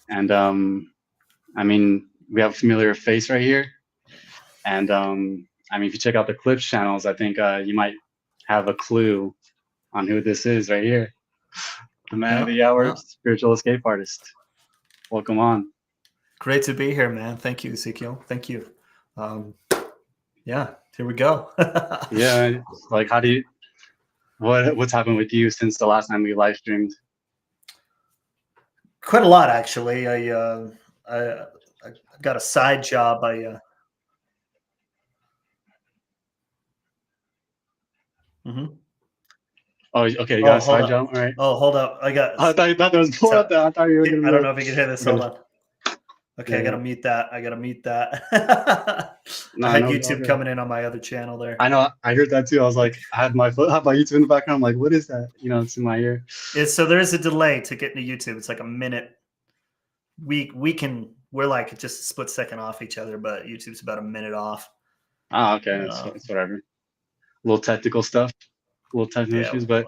And I mean, we have a familiar face right here. And I mean, if you check out the Clips channels, I think you might have a clue on who this is right here. The man of Yeah, the hour, yeah. spiritual escape artist. Welcome on. Great to be here, man. Thank you, Ezekiel. Thank you. Um, yeah, here we go. Yeah, like how do you what's happened with you since the last time we live streamed? Quite a lot, actually. I got a side job. Mhm. Oh, okay, you got Oh, a hold side up. job, all right? Oh, hold up. I thought there was more So, of that. I thought you were gonna be I don't like, know if you can hear this. we're Hold gonna, on. Okay, I yeah, gotta mute that. I gotta mute that. I no, had no, all YouTube good. coming in on my other channel there. I know, I heard that too. I was like, I had my YouTube in the background. I'm like, what is that? You know, it's in my ear. So there is a delay to get into YouTube. It's like a minute. We're like just a split second off each other, but YouTube's about a minute off. Ah, okay, Um, it's whatever. Little technical stuff, little technical yeah. issues, but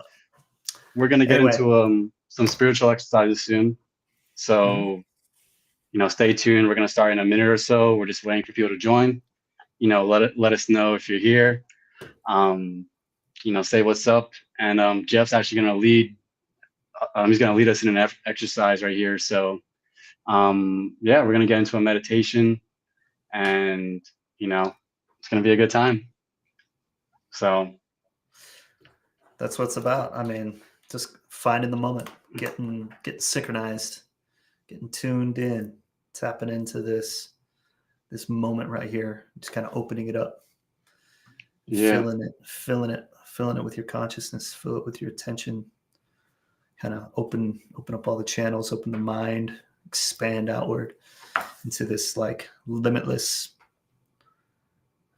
we're gonna get Anyway. into some spiritual exercises soon. Mhm. So, you know, stay tuned. We're gonna start in a minute or so. We're just waiting for people to join. You know, let us know if you're here. Um, you know, say what's up. And Jeff's actually gonna lead. He's gonna lead us in an exercise right here. So, yeah, we're gonna get into a meditation, and you know, it's gonna be a good time. So, That's what it's about. I mean, just finding the moment, getting synchronized, getting tuned in, tapping into this moment right here, just kind of opening it up, yeah, filling it with your consciousness, fill it with your attention, kind of open up all the channels, open the mind, expand outward into this like limitless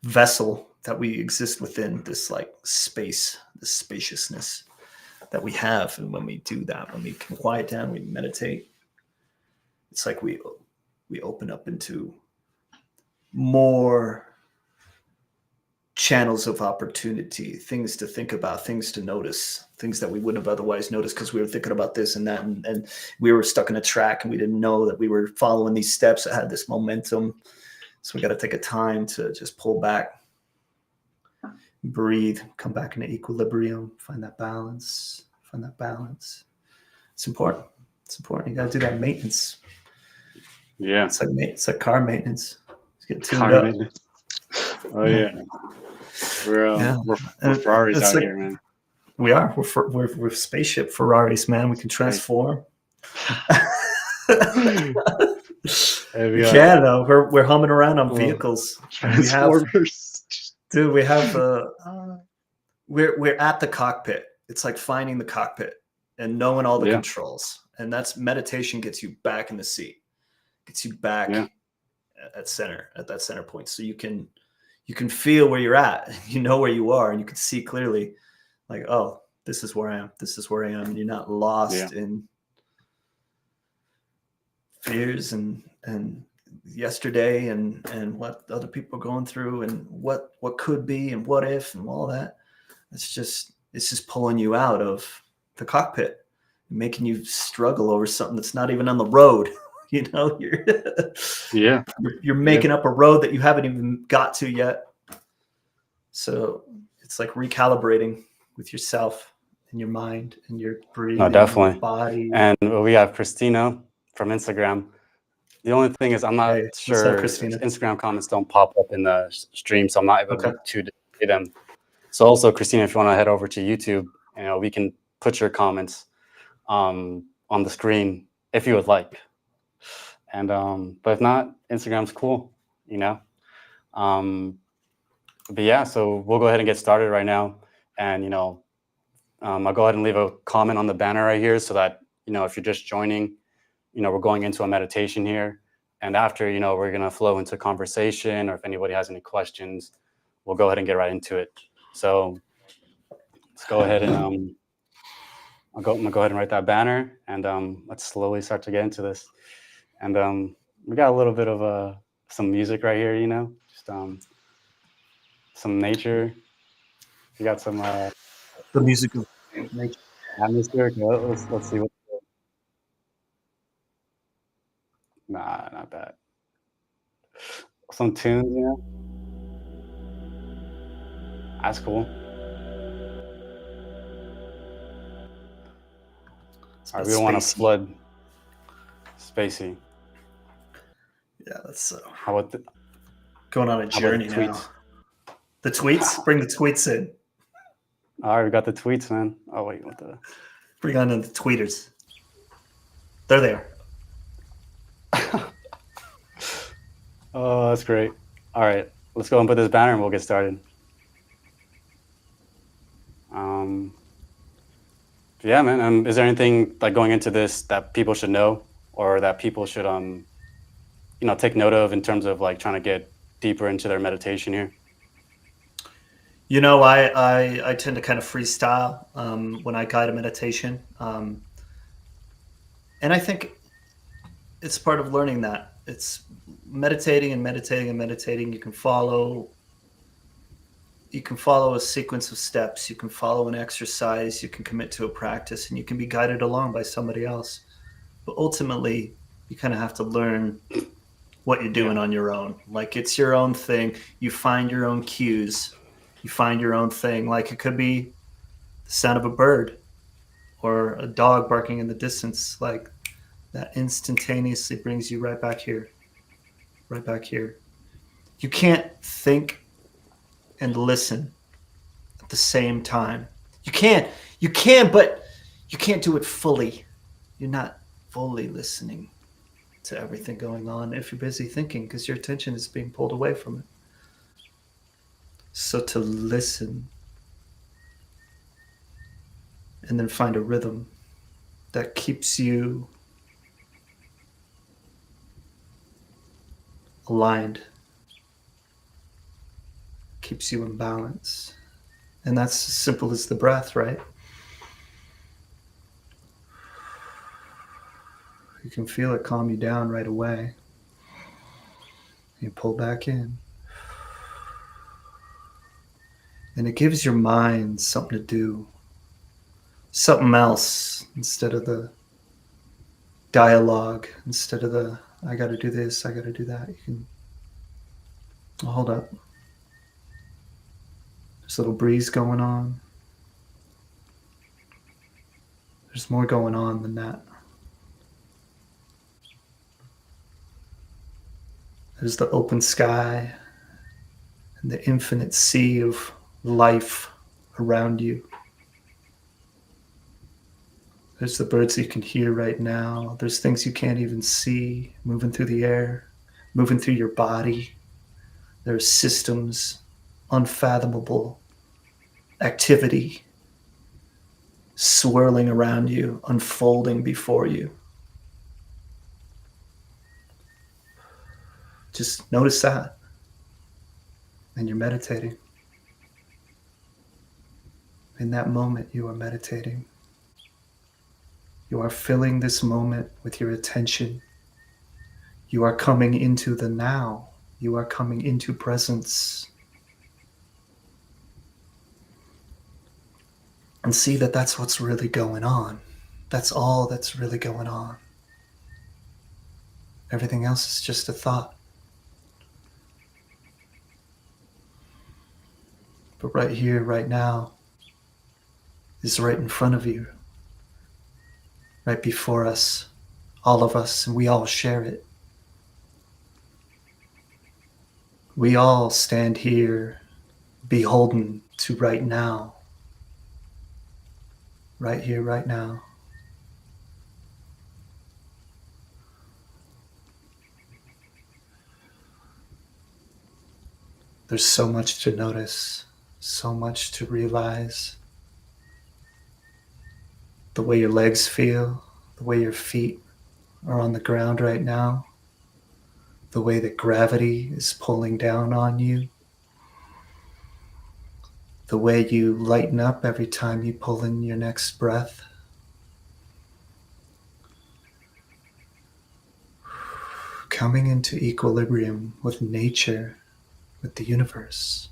vessel that we exist within, this like space, this spaciousness that we have. And when we do that, when we can quiet down, we meditate, it's like we open up into more channels of opportunity, things to think about, things to notice, things that we wouldn't have otherwise noticed because we were thinking about this and that, and we were stuck in a track and we didn't know that we were following these steps that had this momentum. So we got to take a time to just pull back, breathe, come back into equilibrium, find that balance. It's important. You got to do that maintenance. yeah. It's like car maintenance. Let's get tuned Car up. maintenance. Oh Yeah. yeah, Yeah. we're Ferraris It's out like here, man. we are. We're spaceship Ferraris, man. We can transform. Hey, we We got can though. We're humming around on vehicles. Transformers. Dude. We have we're at the cockpit. It's like finding the cockpit and knowing all the Yeah, controls. And that's meditation gets you back in the seat, gets you back yeah, at that center point. So you can feel where you're at, you know where you are, and you can see clearly, like, oh, this is where I am. This is where I am. And you're not lost in fears and yesterday and what other people are going through and what could be and what if and all that. It's just pulling you out of the cockpit, making you struggle over something that's not even on the road. You know, yeah, you're making up a road that you haven't even got to yet. So it's like recalibrating with yourself and your mind and your breathing, no, definitely, and your body. And we have Christina from Instagram. The only thing is, I'm not Hey, what's up, sure. Christina? Instagram comments don't pop up in the stream, so I'm not able Okay. to see them. So also, Christina, if you want to head over to YouTube, you know, we can put your comments on the screen if you would like. And but if not, Instagram's cool, you know. But yeah, so we'll go ahead and get started right now. And you know, I'll go ahead and leave a comment on the banner right here so that, you know, if you're just joining, you know, we're going into a meditation here. And after, you know, we're going to flow into conversation, or if anybody has any questions, we'll go ahead and get right into it. So let's go ahead and I'm gonna go ahead and write that banner, and let's slowly start to get into this. And we got a little bit of some music right here, you know, just some nature. We got some The music of nature. atmosphere. Let's see what. Nah, not bad. Some tunes, you know? That's cool. It's All right, about we don't want to spacey. flood spacey. Yeah, that's How about the going on a how about journey the now. tweets? The tweets, bring the tweets in. All right, we got the tweets, man. Oh wait, what the? Bring on the tweeters. They're there. Oh, that's great. All right, let's go and put this banner and we'll get started. Um, yeah, man. Is there anything like going into this that people should know or that people should take note of in terms of like trying to get deeper into their meditation here? You know, I tend to kind of freestyle when I guide a meditation, and I think it's part of learning that it's meditating and meditating and meditating. You can follow a sequence of steps. You can follow an exercise. You can commit to a practice, and you can be guided along by somebody else. But ultimately, you kind of have to learn what you're doing Yeah. on your own. Like it's your own thing. You find your own cues. You find your own thing. Like it could be the sound of a bird or a dog barking in the distance. Like that instantaneously brings you right back here, right back here. You can't think and listen at the same time. You can, but you can't do it fully. You're not fully listening to everything going on if you're busy thinking because your attention is being pulled away from it. So to listen and then find a rhythm that keeps you aligned, keeps you in balance. And that's as simple as the breath, right? You can feel it calm you down right away. You pull back in. And it gives your mind something to do, something else instead of the dialogue, instead of the, I got to do this, I got to do that. You can, oh, hold up. There's a little breeze going on. There's more going on than that. There's the open sky and the infinite sea of life around you. There's the birds you can hear right now. There's things you can't even see moving through the air, moving through your body. There's systems, unfathomable activity swirling around you, unfolding before you. Just notice that. And you're meditating. In that moment, you are meditating. You are filling this moment with your attention. You are coming into the now. You are coming into presence. And see that that's what's really going on. That's all that's really going on. Everything else is just a thought. But right here, right now, is right in front of you, right before us, all of us, and we all share it. We all stand here beholden to right now, right here, right now. There's so much to notice, so much to realize. The way your legs feel, the way your feet are on the ground right now, the way that gravity is pulling down on you, the way you lighten up every time you pull in your next breath. Coming into equilibrium with nature, with the universe.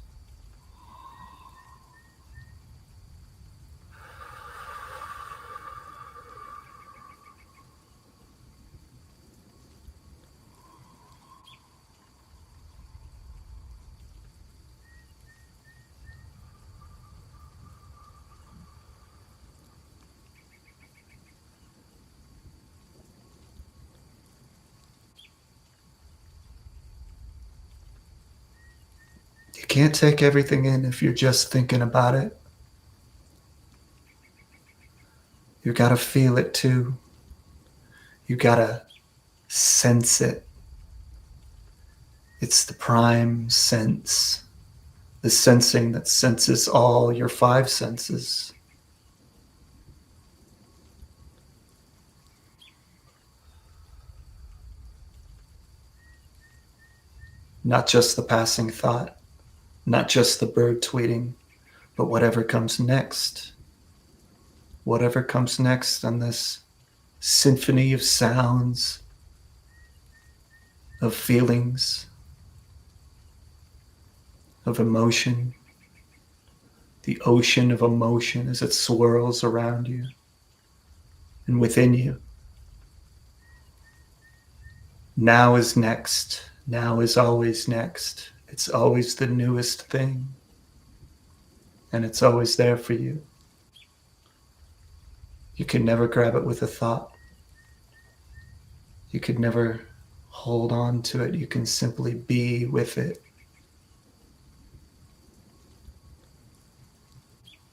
can't take everything in if you're just thinking about it. You gotta feel it too. You gotta sense it. It's the prime sense, the sensing that senses all your five senses. Not just the passing thought, not just the bird tweeting, but whatever comes next. Whatever comes next on this symphony of sounds, of feelings, of emotion, the ocean of emotion as it swirls around you and within you. Now is next. Now is always next. It's always the newest thing. And it's always there for you. You can never grab it with a thought. You could never hold on to it. You can simply be with it.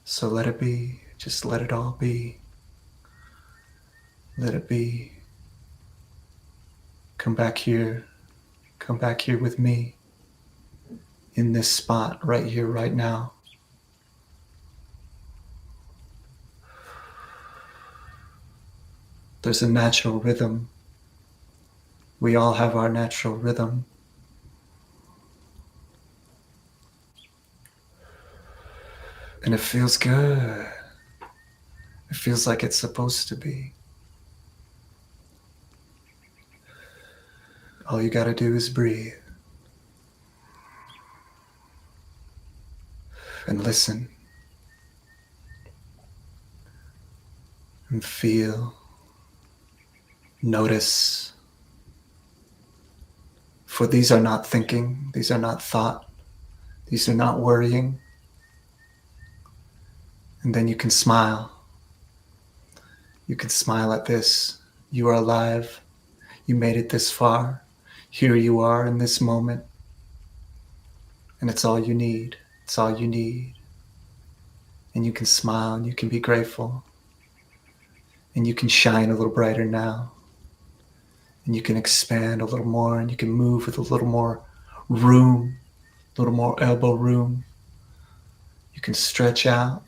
So let it be. Just let it all be. Let it be. Come back here. Come back here with me. In this spot, right here, right now. There's a natural rhythm. We all have our natural rhythm. And it feels good. It feels like it's supposed to be. All you gotta do is breathe. And listen. And feel. Notice. For these are not thinking. These are not thought. These are not worrying. And then you can smile. You can smile at this. You are alive. You made it this far. Here you are in this moment. And it's all you need. It's all you need. And you can smile and you can be grateful. And you can shine a little brighter now. And you can expand a little more and you can move with a little more room, a little more elbow room. You can stretch out.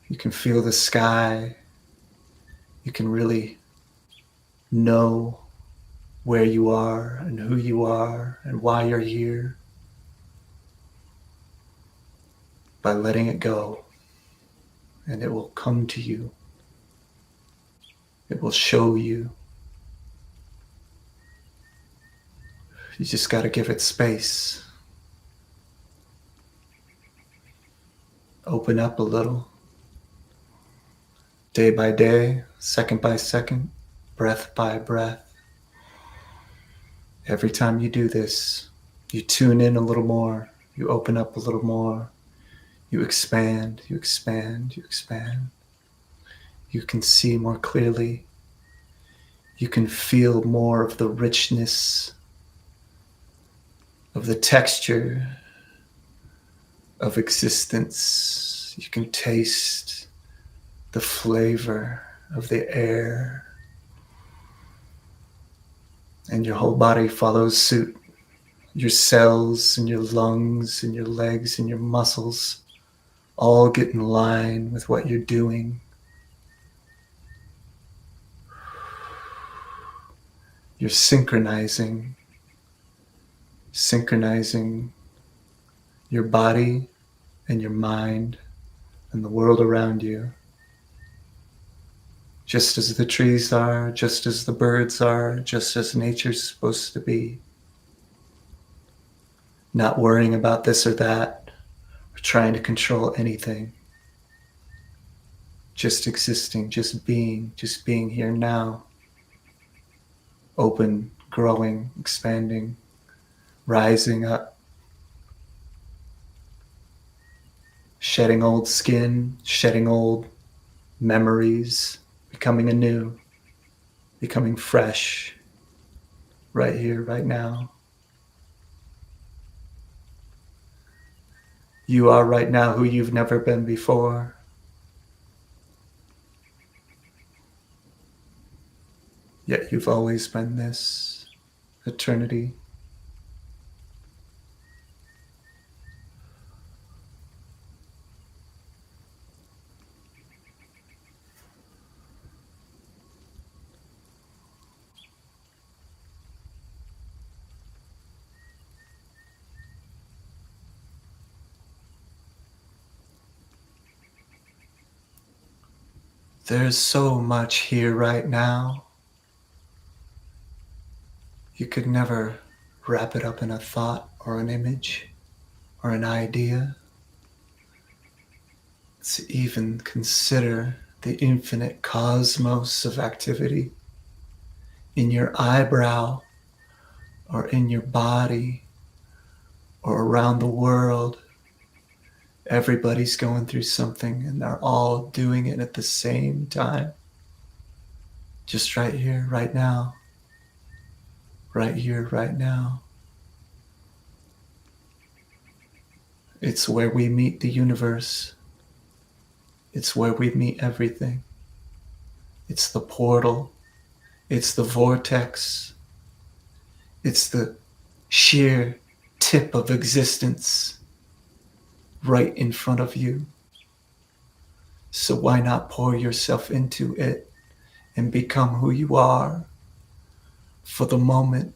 You can feel the sky. You can really know where you are and who you are and why you're here by letting it go. And it will come to you. It will show you. You just got to give it space. Open up a little. Day by day, second by second, breath by breath. Every time you do this, you tune in a little more. You open up a little more. You expand, you expand, you expand. You can see more clearly. You can feel more of the richness, of the texture of existence. You can taste the flavor of the air. And your whole body follows suit. Your cells and your lungs and your legs and your muscles all get in line with what you're doing. You're synchronizing your body and your mind and the world around you. Just as the trees are, just as the birds are, just as nature's supposed to be. Not worrying about this or that, or trying to control anything. Just existing, just being here now. Open, growing, expanding, rising up. Shedding old skin, shedding old memories, becoming anew, becoming fresh, right here, right now. You are right now who you've never been before. Yet you've always been this. Eternity. There's so much here right now. You could never wrap it up in a thought or an image or an idea. To even consider the infinite cosmos of activity in your eyebrow or in your body or around the world. Everybody's going through something and they're all doing it at the same time. Just right here, right now. Right here, right now. It's where we meet the universe. It's where we meet everything. It's the portal. It's the vortex. It's the sheer tip of existence right in front of you. So why not pour yourself into it and become who you are for the moment,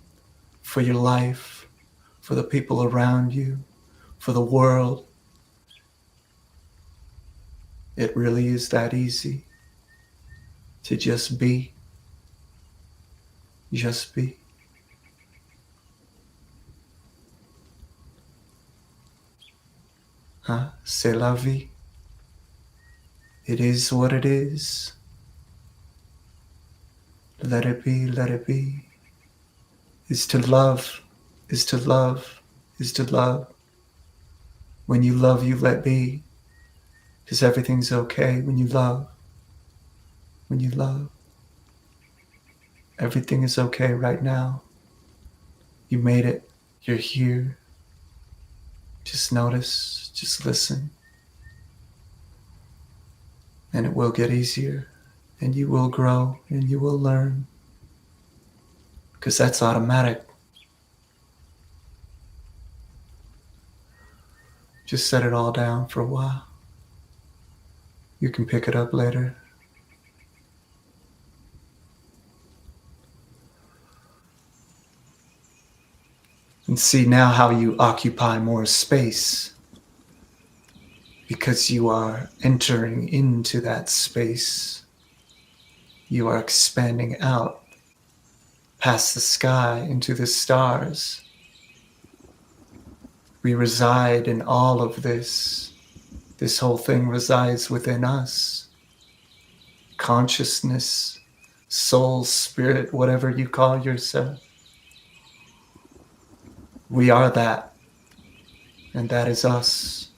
for your life, for the people around you, for the world. It really is that easy to just be. Just be. Huh? C'est la vie. It is what it is. Let it be, let it be. Is to love, is to love, is to love. When you love, you let be. Because everything's okay when you love. When you love. Everything is okay right now. You made it. You're here. Just notice, just listen. And it will get easier. And you will grow and you will learn. Because that's automatic. Just set it all down for a while. You can pick it up later. And see now how you occupy more space. Because you are entering into that space. You are expanding out past the sky into the stars. We reside in all of this. This whole thing resides within us. Consciousness, soul, spirit, whatever you call yourself. We are that. And that is us.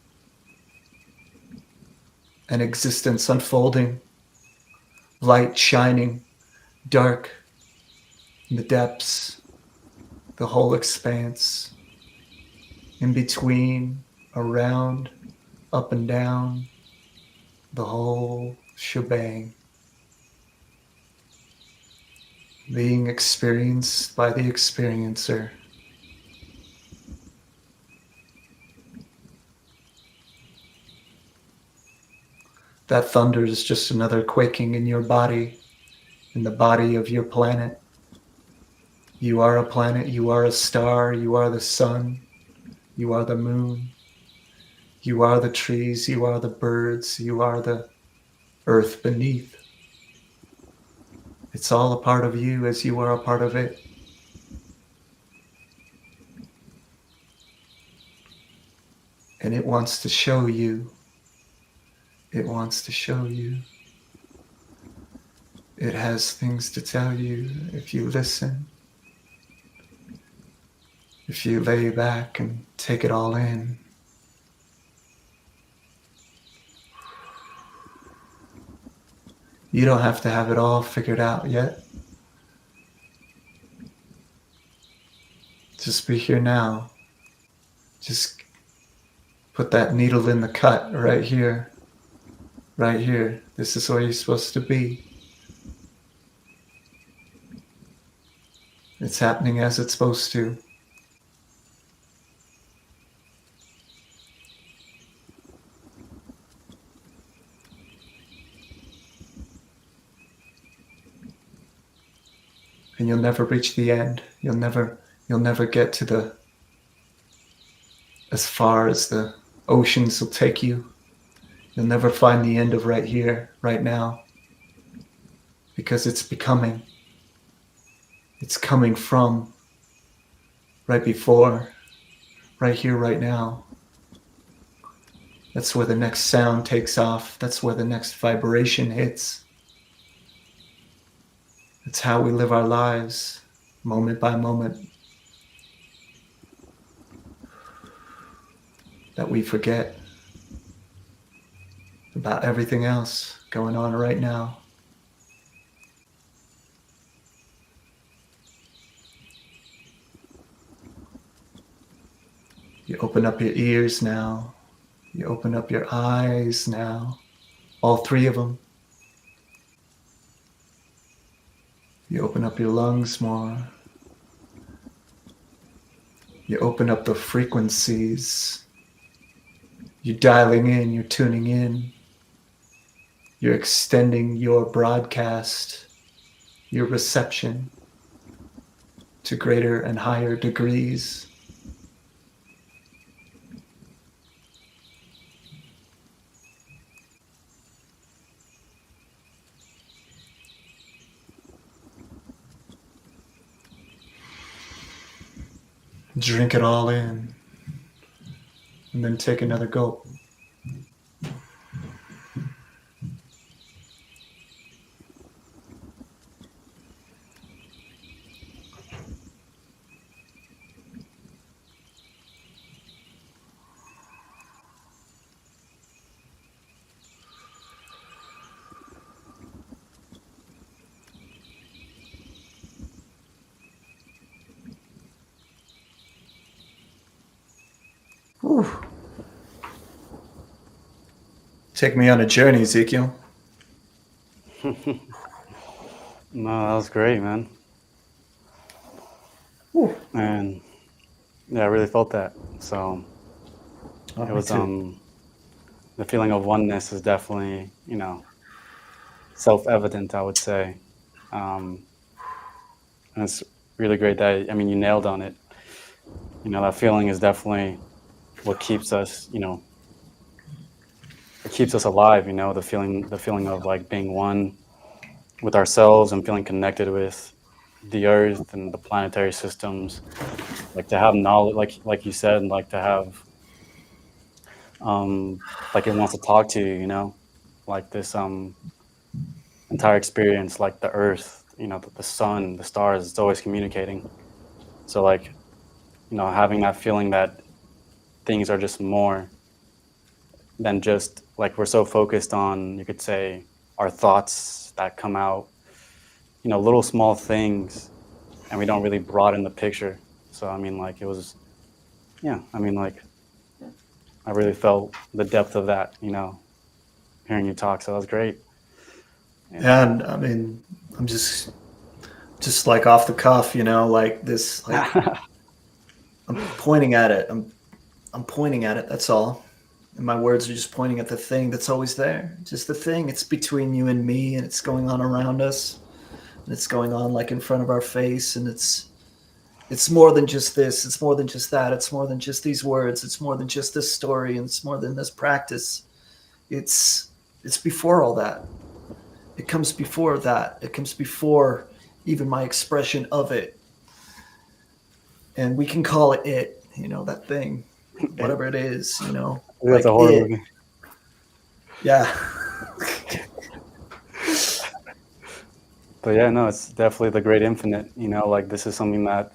An existence unfolding. Light shining. Dark. In the depths. The whole expanse. In between. Around. Up and down. The whole shebang. Being experienced by the experiencer. That thunder is just another quaking in your body, in the body of your planet. You are a planet, you are a star, you are the sun, you are the moon, you are the trees, you are the birds, you are the earth beneath. It's all a part of you as you are a part of it. And it wants to show you. It wants to show you. It has things to tell you if you listen. If you lay back and take it all in. You don't have to have it all figured out yet. Just be here now. Just Put that needle in the cut right here. Right here. This is where you're supposed to be. It's happening as it's supposed to. And you'll never reach the end. You'll never get to the as far as the oceans will take you. You'll never find the end of right here, right now. Because it's becoming. It's coming from right before, right here, right now. That's where the next sound takes off. That's where the next vibration hits. It's how we live our lives, moment by moment. That we forget about everything else going on right now. You open up your ears now. You open up your eyes now. All three of them. You open up your lungs more. You open up the frequencies. You're dialing in, you're tuning in. You're extending your broadcast, your reception to greater and higher degrees. Drink it all in, and then take another gulp. Whew. Take me on a journey, Ezekiel. No, that was great, man. Whew. And yeah, I really felt that. So Oh, it me was too. the feeling of oneness is definitely, self-evident, I would say. And it's really great that, I mean, you nailed on it. That feeling is definitely what keeps us, it keeps us alive, the feeling of like being one with ourselves and feeling connected with the earth and the planetary systems. Like to have knowledge, like you said, and like to have like it wants to talk to you, like this entire experience, like the earth, the sun, the stars, it's always communicating. So like, having that feeling that things are just more than just like we're so focused on, you could say, our thoughts that come out, little small things, and we don't really broaden the picture. So I mean, like it was, yeah, I mean, like I really felt the depth of that, hearing you talk. So that was great. And I mean, I'm just like off the cuff, like this, like I'm pointing at it. I'm pointing at it. That's all. And my words are just pointing at the thing that's always there. Just the thing. It's between you and me, and it's going on around us. And it's going on like in front of our face, and it's more than just this. It's more than just that. It's more than just these words. It's more than just this story, and it's more than this practice. It's before all that. It comes before that. It comes before even my expression of it. And we can call it, that thing, whatever it is, That's a horror movie. Yeah. But yeah, no, it's definitely the great infinite. Like this is something that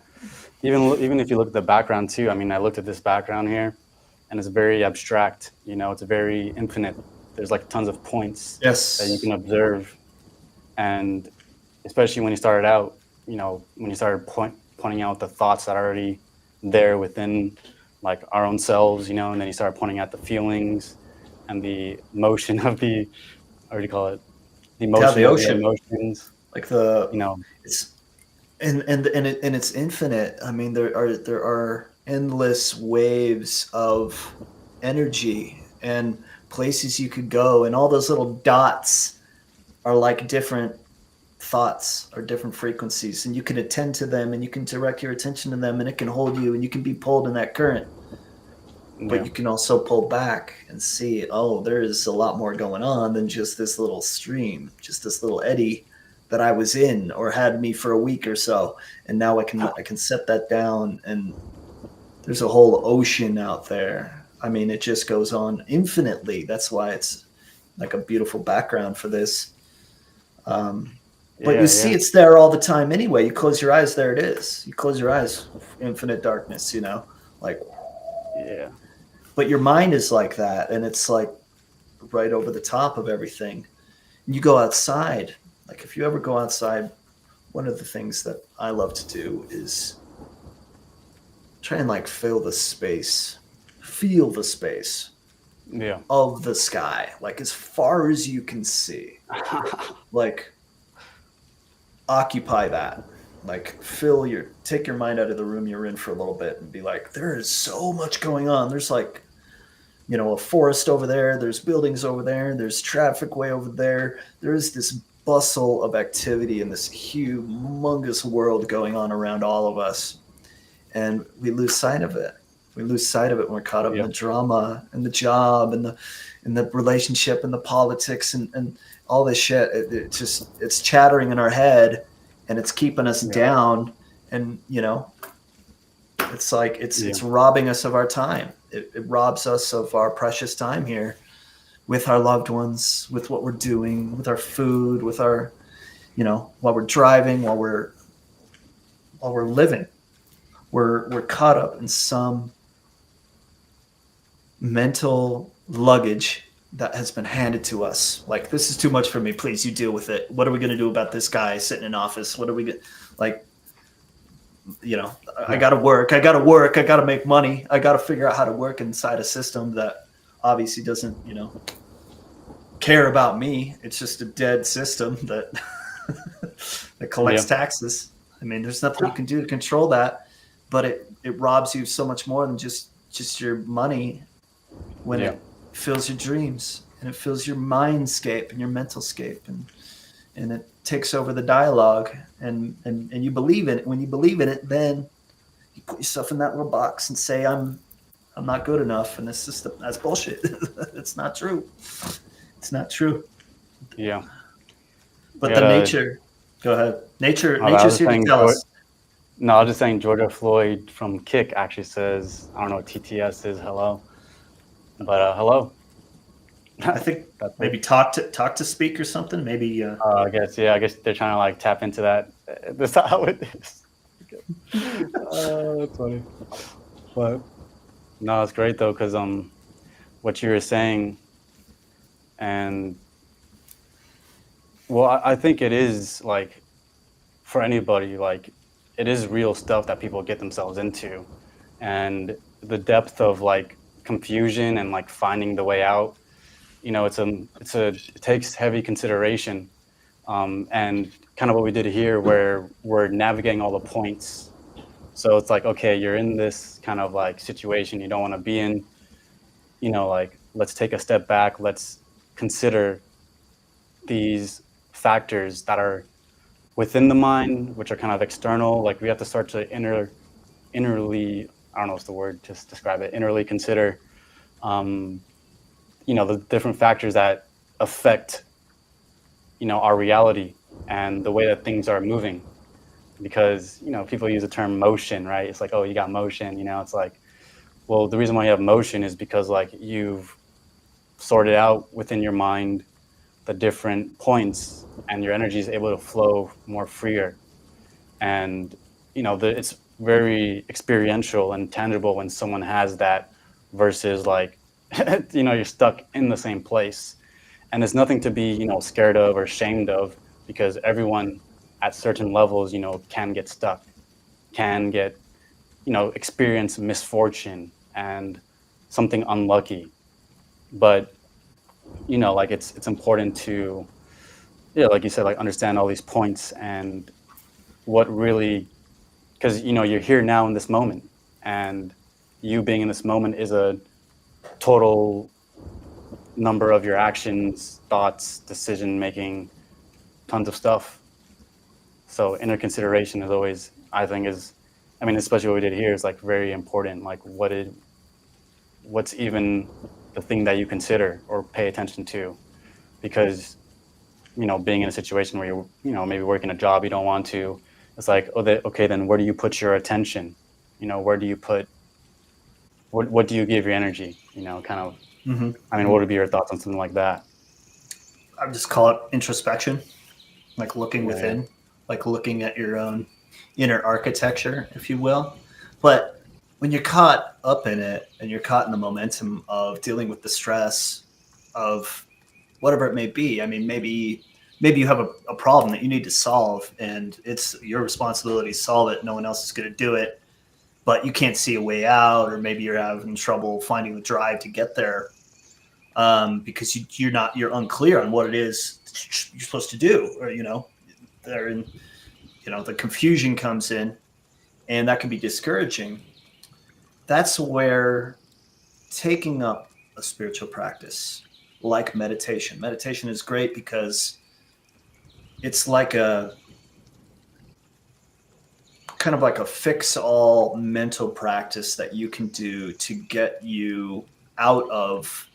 even if you look at the background too. I mean, I looked at this background here, and it's very abstract. It's very infinite. There's like tons of points that you Yes. can observe, and especially when you started out, when you started pointing out the thoughts that are already there within like our own selves, you know, and then you start pointing at the feelings and the motion of the, what do you call it? The Yeah, motion the of the ocean, emotions, like you know. it's and it's infinite. I mean, there are endless waves of energy and places you could go, and all those little dots are like different thoughts or different frequencies, and you can attend to them, and you can direct your attention to them, and it can hold you, and you can be pulled in that current. But Yeah. you can also pull back and see, oh, there is a lot more going on than just this little stream, just this little eddy that I was in or had me for a week or so. And now I can set that down, and there's a whole ocean out there. I mean, it just goes on infinitely. That's why it's like a beautiful background for this. Um, but you Yeah, see yeah, it's there all the time anyway. You close your eyes, there it is. You close your eyes, infinite darkness, like, yeah, but your mind is like that, and it's like right over the top of everything. And you go outside, like if you ever go outside, one of the things that I love to do is try and like feel the space yeah. of the sky, like as far as you can see. Like occupy that. Like take your mind out of the room you're in for a little bit and be like, there is so much going on. There's like, a forest over there, there's buildings over there, there's traffic way over there. There's this bustle of activity in this humongous world going on around all of us. And we lose sight of it. We lose sight of it when we're caught up in Yeah, the drama and the job and the relationship and the politics and all this shit. It's chattering in our head, and it's keeping us yeah, down. And it's like yeah, it's robbing us of our time. It robs us of our precious time here with our loved ones, with what we're doing, with our food, with our, while we're driving, while we're living. We're caught up in some mental luggage that has been handed to us. Like, this is too much for me. Please, you deal with it. What are we going to do about this guy sitting in office? What are we going like? I yeah, got to work. I got to work. I got to make money. I got to figure out how to work inside a system that obviously doesn't, care about me. It's just a dead system that that collects yeah, taxes. I mean, there's nothing you can do to control that, but it robs you so much more than just your money when yeah, it fills your dreams and it fills your mindscape and your mental scape, and it takes over the dialogue, and you believe in it. When you believe in it, then you put yourself in that little box and say, I'm not good enough, and that's bullshit. It's not true. It's not true. yeah. I But the gotta. nature, go ahead. I was Nature's just here to saying, tell us. no, I was just saying Georgia Floyd from Kick actually says, I don't know what TTS is, hello, but hello. I think That's it. maybe talk to speak or something. Maybe I guess, yeah, I guess they're trying to like tap into that. That's how it is. That's funny. But no, it's great though, because what you were saying, and well, I think it is like for anybody, like it is real stuff that people get themselves into, and the depth of like confusion and like finding the way out. It takes heavy consideration, and kind of what we did here, where we're navigating all the points. So it's like, okay, you're in this kind of like situation you don't want to be in. Like let's take a step back. Let's consider these factors that are within the mind, which are kind of external. Like we have to start to innerly, I don't know what's the word to describe it, innerly consider, um, the different factors that affect, our reality and the way that things are moving. Because, people use the term motion, right? It's like, oh, you got motion, it's like, well, the reason why you have motion is because like you've sorted out within your mind the different points and your energy is able to flow more freer. And it's very experiential and tangible when someone has that versus like you're stuck in the same place. And there's nothing to be scared of or ashamed of, because everyone at certain levels can get stuck, can get experience misfortune, and something unlucky. But like it's important to, yeah, like you said, like understand all these points and what really, because you're here now in this moment, and you being in this moment is a total number of your actions, thoughts, decision making, tons of stuff. So inner consideration is always, I think, especially what we did here is like very important. Like what's even the thing that you consider or pay attention to, because being in a situation where you're maybe working a job you don't want to, it's like, okay, then where do you put your attention? Where do you put, what do you give your energy? Kind of. Mm-hmm. I mean, what would be your thoughts on something like that? I would just call it introspection, like looking Yeah, within, like looking at your own inner architecture, if you will. But when you're caught up in it and you're caught in the momentum of dealing with the stress of whatever it may be, I mean, maybe you have a problem that you need to solve, and it's your responsibility to solve it. No one else is going to do it, but you can't see a way out, or maybe you're having trouble finding the drive to get there, because you're unclear on what it is you're supposed to do, or the confusion comes in, and that can be discouraging. That's where taking up a spiritual practice like meditation is great, because it's like a kind of like a fix-all mental practice that you can do to get you out of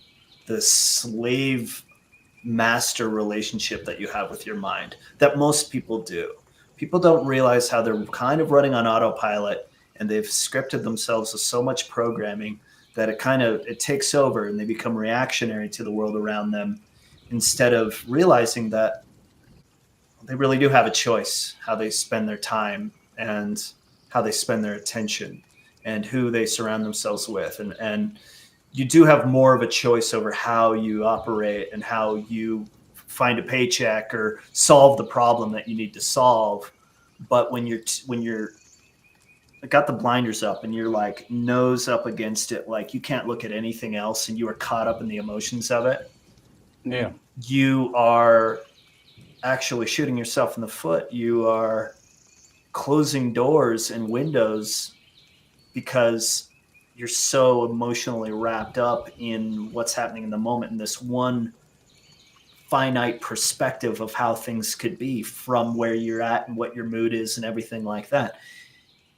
the slave master relationship that you have with your mind, that most people do. People don't realize how they're kind of running on autopilot, and they've scripted themselves with so much programming that it takes over, and they become reactionary to the world around them, instead of realizing that they really do have a choice how they spend their time, and how they spend their attention, and who they surround themselves with. And you do have more of a choice over how you operate and how you find a paycheck or solve the problem that you need to solve. But when you're got the blinders up and you're like nose up against it, like you can't look at anything else, and you are caught up in the emotions of it, yeah, you are actually shooting yourself in the foot. You are closing doors and windows because you're so emotionally wrapped up in what's happening in the moment, in this one finite perspective of how things could be from where you're at and what your mood is and everything like that.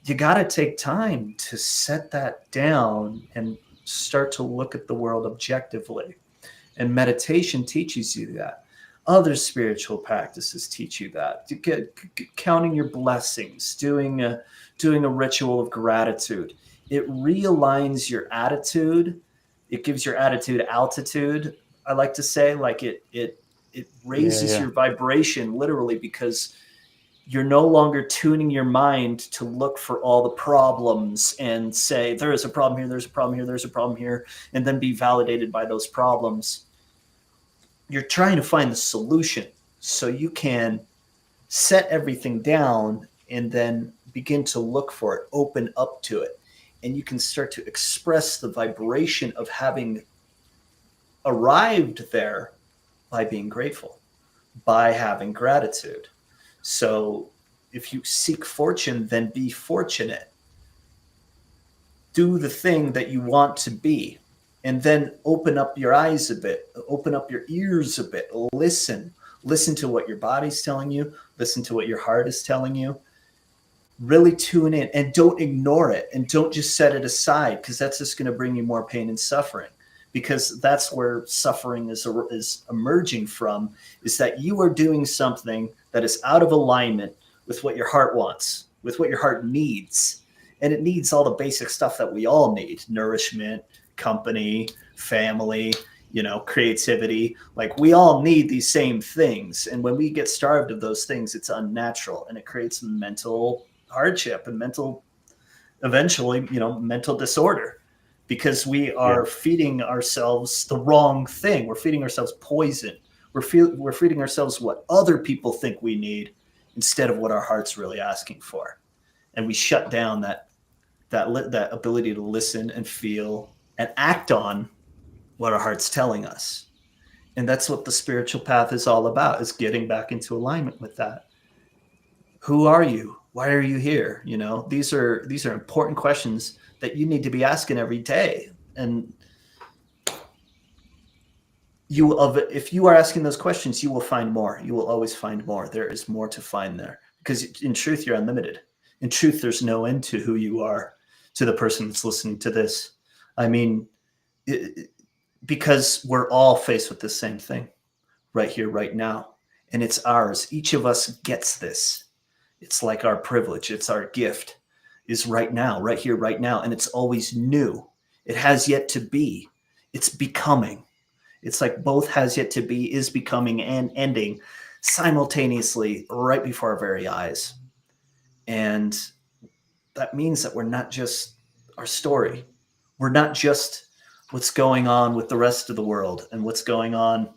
You got to take time to set that down and start to look at the world objectively. And meditation teaches you that. Other spiritual practices teach you that. Counting your blessings, doing a ritual of gratitude. It realigns your attitude. It gives your attitude altitude. I like to say, like it raises yeah, your vibration, literally, because you're no longer tuning your mind to look for all the problems and say, there is a problem here, there's a problem here, there's a problem here, and then be validated by those problems. You're trying to find the solution so you can set everything down and then begin to look for it, open up to it. And you can start to express the vibration of having arrived there by being grateful, by having gratitude. So if you seek fortune, then be fortunate. Do the thing that you want to be, and then open up your eyes a bit, open up your ears a bit, listen to what your body's telling you, listen to what your heart is telling you. Really tune in, and don't ignore it, and don't just set it aside, because that's just going to bring you more pain and suffering. Because that's where suffering is emerging from, is that you are doing something that is out of alignment with what your heart wants, with what your heart needs. And it needs all the basic stuff that we all need: nourishment, company, family, creativity. Like, we all need these same things. And when we get starved of those things, it's unnatural, and it creates mental hardship and eventually, mental disorder, because we are feeding ourselves the wrong thing. We're feeding ourselves poison. We're feeding ourselves what other people think we need, instead of what our heart's really asking for. And we shut down that that ability to listen and feel and act on what our heart's telling us. And that's what the spiritual path is all about, is getting back into alignment with that. Who are you? Why are you here? You know, these are important questions that you need to be asking every day. And if you are asking those questions, you will find more. You will always find more. There is more to find there, because in truth, you're unlimited. In truth, there's no end to who you are, to the person that's listening to this. I mean, because we're all faced with the same thing right here, right now. And it's ours. Each of us gets this. It's like our privilege. It's our gift, is right now, right here, right now. And it's always new. It has yet to be. It's becoming. It's like both has yet to be, is becoming, and ending simultaneously right before our very eyes. And that means that we're not just our story. We're not just what's going on with the rest of the world and what's going on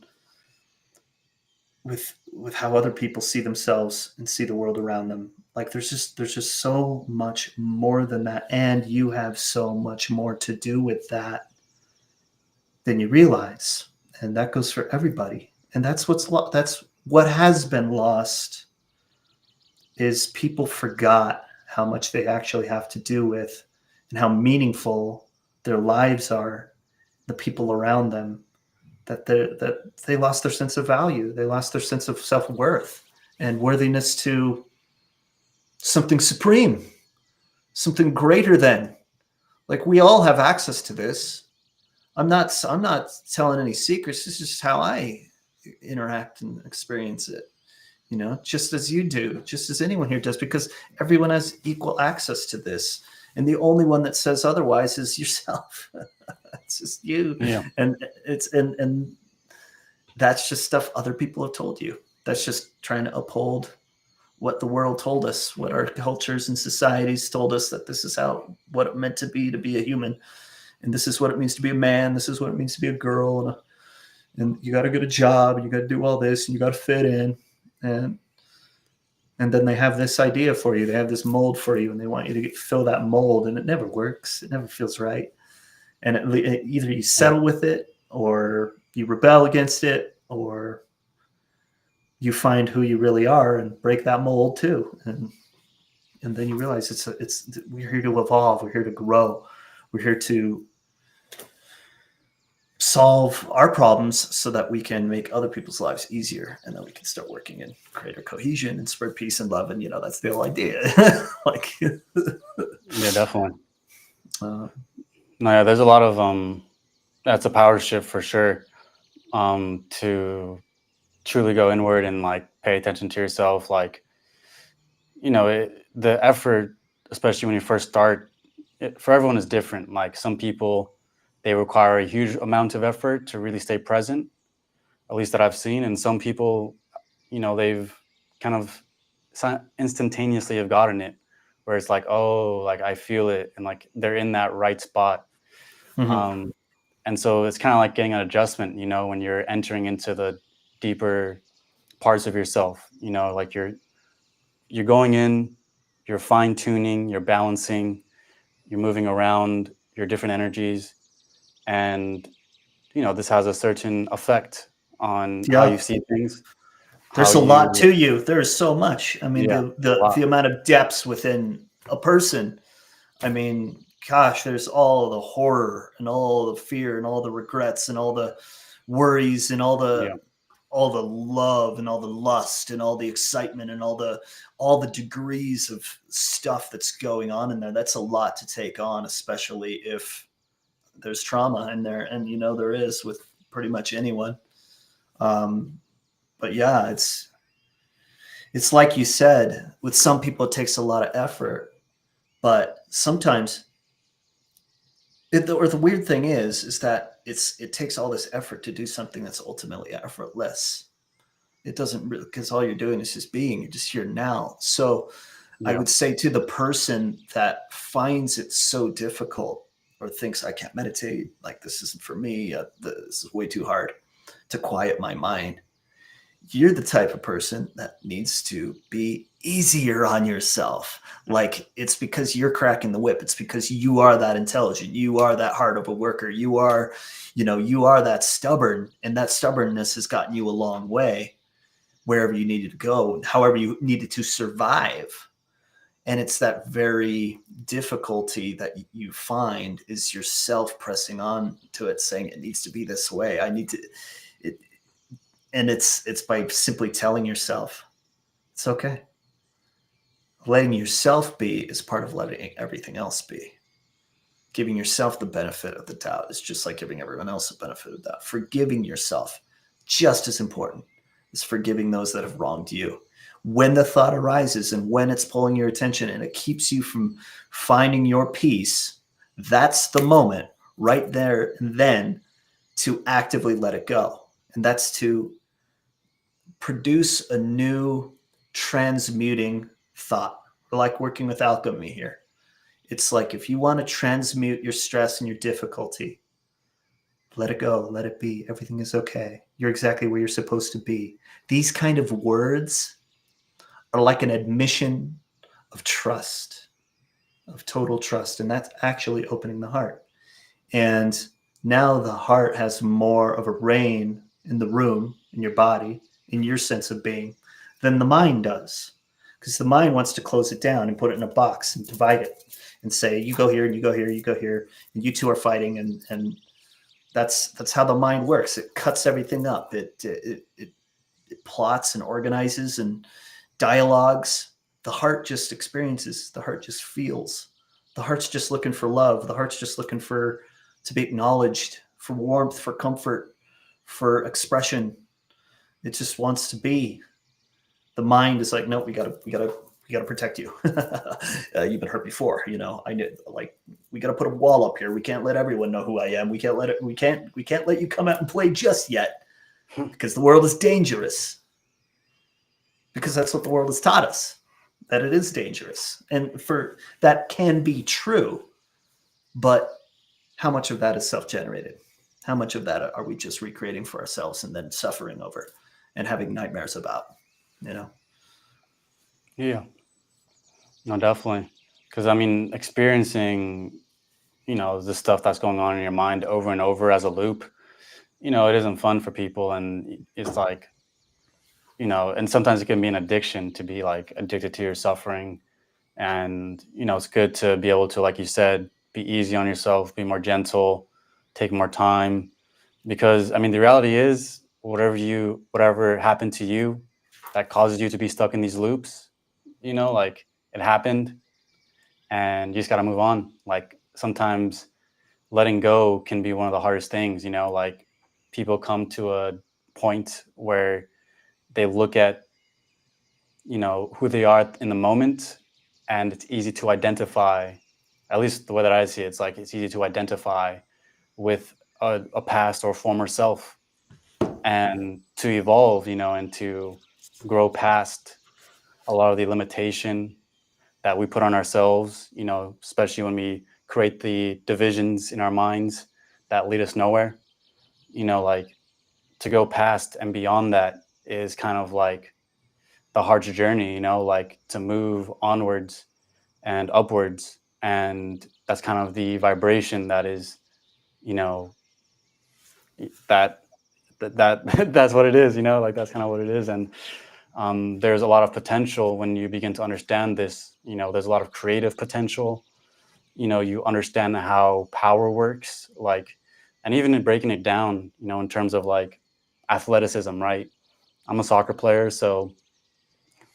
with how other people see themselves and see the world around them. Like there's just so much more than that. And you have so much more to do with that than you realize. And that goes for everybody. And that's what has been lost, is people forgot how much they actually have to do with and how meaningful their lives are, the people around them, that they lost their sense of value. They lost their sense of self-worth and worthiness to something supreme, something greater than. Like, we all have access to this. I'm not telling any secrets. This is just how I interact and experience it, you know, just as you do, just as anyone here does, because everyone has equal access to this. And the only one that says otherwise is yourself. It's just you. Yeah. And and that's just stuff other people have told you. That's just trying to uphold what the world told us, what our cultures and societies told us, that this is what it meant to be a human. And this is what it means to be a man. This is what it means to be a girl. And you got to get a job. And you got to do all this. And you got to fit in. And then they have this idea for you. They have this mold for you. And they want you to fill that mold. And it never works. It never feels right. And either you settle with it, or you rebel against it, or you find who you really are and break that mold too. And then you realize we're here to evolve. We're here to grow. We're here to solve our problems so that we can make other people's lives easier, and then we can start working in greater cohesion and spread peace and love. And, you know, that's the whole idea. Like, yeah, definitely. No, yeah, there's a lot of, that's a power shift for sure. To truly go inward and like pay attention to yourself. Like, you know, the effort, especially when you first start, for everyone is different. Like, some people, they require a huge amount of effort to really stay present, at least that I've seen. And some people, you know, they've kind of instantaneously have gotten it, where it's like, oh, like I feel it, and like they're in that right spot. mm-hmm. And so it's kind of like getting an adjustment, you know, when you're entering into the deeper parts of yourself, you know, like you're going in, you're fine tuning, you're balancing, you're moving around your different energies. And, you know, this has a certain effect on how you see things. There's a lot to you. There's so much. I mean, Yeah, the amount of depths within a person. I mean, gosh, there's all the horror and all the fear and all the regrets and all the worries and all the love and all the lust and all the excitement and all the degrees of stuff that's going on in there. That's a lot to take on, especially if there's trauma in there. And, you know, there is with pretty much anyone. But yeah, it's like you said, with some people, it takes a lot of effort, but sometimes the weird thing is that it takes all this effort to do something that's ultimately effortless. It doesn't really, because all you're doing is just being, you're just here now. So I would say to the person that finds it so difficult, or thinks, I can't meditate, like this isn't for me, this is way too hard to quiet my mind. You're the type of person that needs to be easier on yourself. Like, it's because you're cracking the whip. It's because you are that intelligent. You are that hard of a worker. You are that stubborn, and that stubbornness has gotten you a long way wherever you needed to go, however you needed to survive. And it's that very difficulty that you find is yourself pressing on to it, saying it needs to be this way. I need to, it, and it's by simply telling yourself it's okay. Letting yourself be is part of letting everything else be. Giving yourself the benefit of the doubt is just like giving everyone else the benefit of the doubt. Forgiving yourself, just as important as forgiving those that have wronged you. When the thought arises and when it's pulling your attention and it keeps you from finding your peace, that's the moment right there and then to actively let it go. And that's to produce a new transmuting thought. We're like working with alchemy here. It's like, if you want to transmute your stress and your difficulty, let it go, let it be. Everything is okay. You're exactly where you're supposed to be. These kind of words are like an admission of trust, of total trust. And that's actually opening the heart. And now the heart has more of a reign in the room, in your body, in your sense of being, than the mind does. Because the mind wants to close it down and put it in a box and divide it and say, you go here and you go here, you go here, and you two are fighting. And that's how the mind works. It cuts everything up. It plots and organizes and dialogues. The heart just experiences. The heart just feels. The heart's just looking for love. The heart's just looking to be acknowledged, for warmth, for comfort, for expression. It just wants to be. The mind is like, no, we gotta protect you. You've been hurt before, we gotta put a wall up here. We can't let everyone know who I am. We can't let you come out and play just yet, because the world is dangerous. Because that's what the world has taught us, that it is dangerous. And for that can be true, but how much of that is self-generated? How much of that are we just recreating for ourselves and then suffering over and having nightmares about? Yeah, no, definitely. Because I mean, experiencing, the stuff that's going on in your mind over and over as a loop, it isn't fun for people. And it's like, and sometimes it can be an addiction to be like addicted to your suffering. And, it's good to be able to, like you said, be easy on yourself, be more gentle, take more time. Because I mean, the reality is, whatever happened to you that causes you to be stuck in these loops, like, it happened, and you just got to move on. Like, sometimes letting go can be one of the hardest things. Like, people come to a point where they look at, who they are in the moment, and it's easy to identify, at least the way that I see it, it's like it's easy to identify with a past or former self, and to evolve, and to grow past a lot of the limitation that we put on ourselves, especially when we create the divisions in our minds that lead us nowhere. Like, to go past and beyond that is kind of like the hardest journey, like to move onwards and upwards. And that's kind of the vibration that is, that that's what it is, like that's kind of what it is. And there's a lot of potential when you begin to understand this. There's a lot of creative potential. You understand how power works, like, and even in breaking it down, in terms of like athleticism, right? I'm a soccer player, so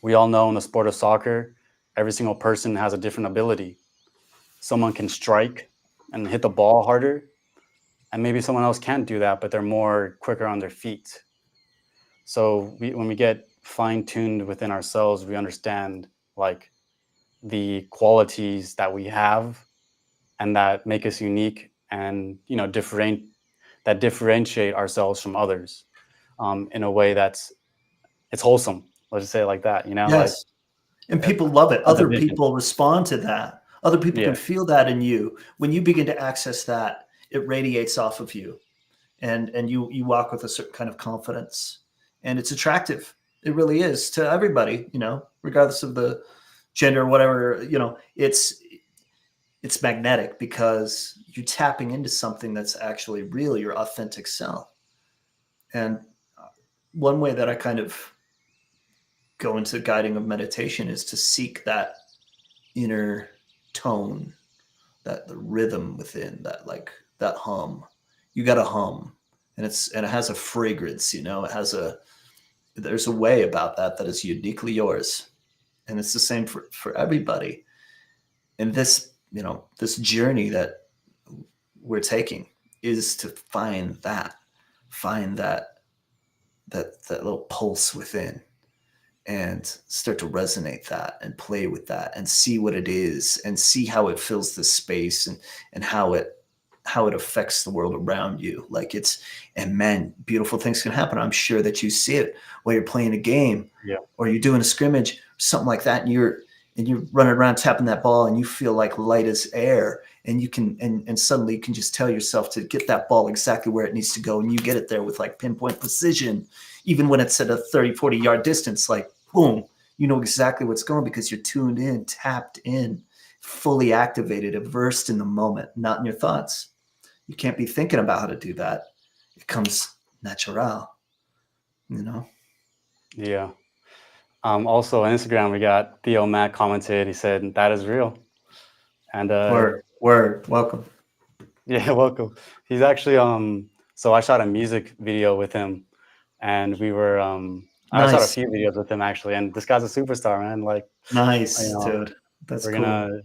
we all know in the sport of soccer, every single person has a different ability. Someone can strike and hit the ball harder, and maybe someone else can't do that, but they're more quicker on their feet. So when we get fine-tuned within ourselves, we understand like the qualities that we have and that make us unique, and differentiate ourselves from others, in a way it's wholesome. Let's just say it like that. Like, Yes. And people love it. a Other division. people respond to that. Other people Yeah, can feel that in you. When you begin to access that, it radiates off of you. And you walk with a certain kind of confidence. And it's attractive. It really is, to everybody, regardless of the gender, whatever, it's magnetic because you're tapping into something that's actually really your authentic self. And one way that I kind of go into guiding of meditation is to seek that inner tone, that the rhythm within that, like that hum. You got to hum, and it has a fragrance. There's a way about that is uniquely yours, and it's the same for everybody. And this journey that we're taking is to find that little pulse within, and start to resonate that and play with that and see what it is and see how it fills the space, and how it affects the world around you. And man, beautiful things can happen. I'm sure that you see it while you're playing a game, Yeah. or you're doing a scrimmage, something like that, and you're running around tapping that ball, and you feel like light as air, and you can and suddenly you can just tell yourself to get that ball exactly where it needs to go, and you get it there with like pinpoint precision, even when it's at a 30-40 yard distance. Like boom, you know exactly what's going, because you're tuned in, tapped in, fully activated, immersed in the moment, not in your thoughts. You can't be thinking about how to do that. It comes natural, Yeah. Also on Instagram, we got Theo Mac commented. He said, "That is real." And Word, welcome. yeah, welcome. He's actually so I shot a music video with him, and we were I shot a Nice. few videos with him actually, and this guy's a superstar, man. Like, Nice, dude. That's we're cool. gonna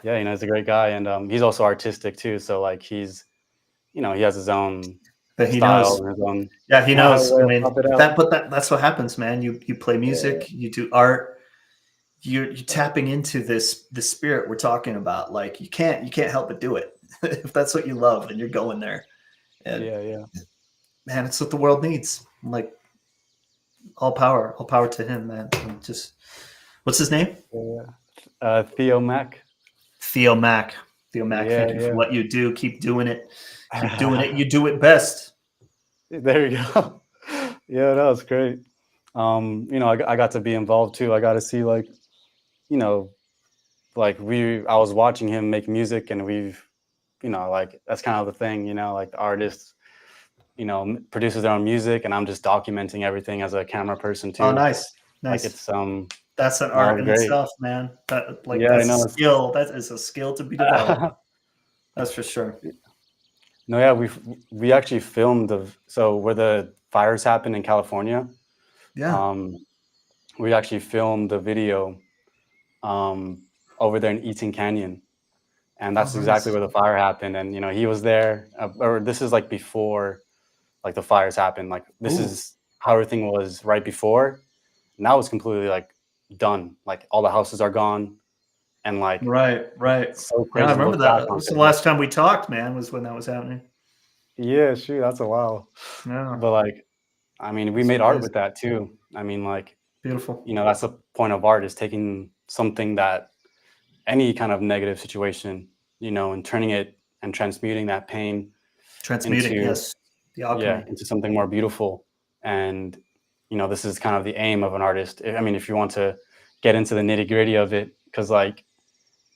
yeah, he's a great guy, and he's also artistic too. So like he's he has his own But he style knows. and his own Yeah, he knows. way I of mean, pop it out. that's what happens, man. You play Yeah, music, you do art, you're tapping into the spirit we're talking about. Like you can't help but do it. If that's what you love, then you're going there. And yeah. man, it's what the world needs. Like all power to him, man. And just what's his name? Yeah. Theo Mac. Theo Mac. Theo Mac, Yeah, thank you for yeah. what you do. Keep doing it. Keep doing it. You do it best. There you go. Yeah, that was great. I got to be involved too. I got to see like, you know, I was watching him make music, and like that's kind of the thing, like the artist, produces their own music, and I'm just documenting everything as a camera person Oh, too. nice. Like Nice. it's That's an no, art in great. itself, man. Yeah, I That's a know. skill. That is a skill to be developed. That's for sure. No, yeah, we actually filmed so where the fires happened in California. Yeah. Um, we actually filmed the video um, over there in Eaton Canyon, and Oh, that's exactly nice. where the fire happened. And he was there, or this is like before, like the fires happened. Like this Ooh. is how everything was right before. Now it's completely like done. Like all the houses are gone, and like Right. Right. it's so Yeah, I crazy to remember look that. back That on. was the last time we talked, man. Was when that was happening. Yeah, shoot, that's a while. Yeah. But like, I mean, we It's made art amazing. with that too. I mean, like, Beautiful. that's the point of art, is taking something that any kind of negative situation, and turning it and transmuting that pain Transmuting. into, Yes. The alchemy. into something more beautiful. And, this is kind of the aim of an artist. I mean, if you want to get into the nitty gritty of it, because like,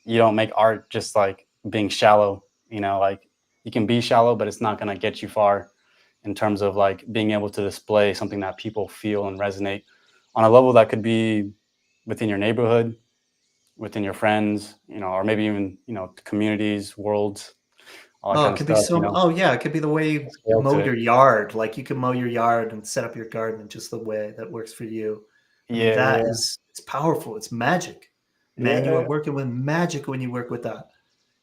you don't make art just like being shallow, like you can be shallow, but it's not going to get you far in terms of like being able to display something that people feel and resonate on a level that could be within your neighborhood, within your friends, or maybe even, communities, worlds, all that Oh, kind it of could be stuff, so. Oh, yeah, it could be the way you scale mow to your it. yard. Like you can mow your yard and set up your garden in just the way that works for you. I mean, Yeah, that yeah, is it's powerful. It's magic, man. You are yeah, working with magic when you work with that.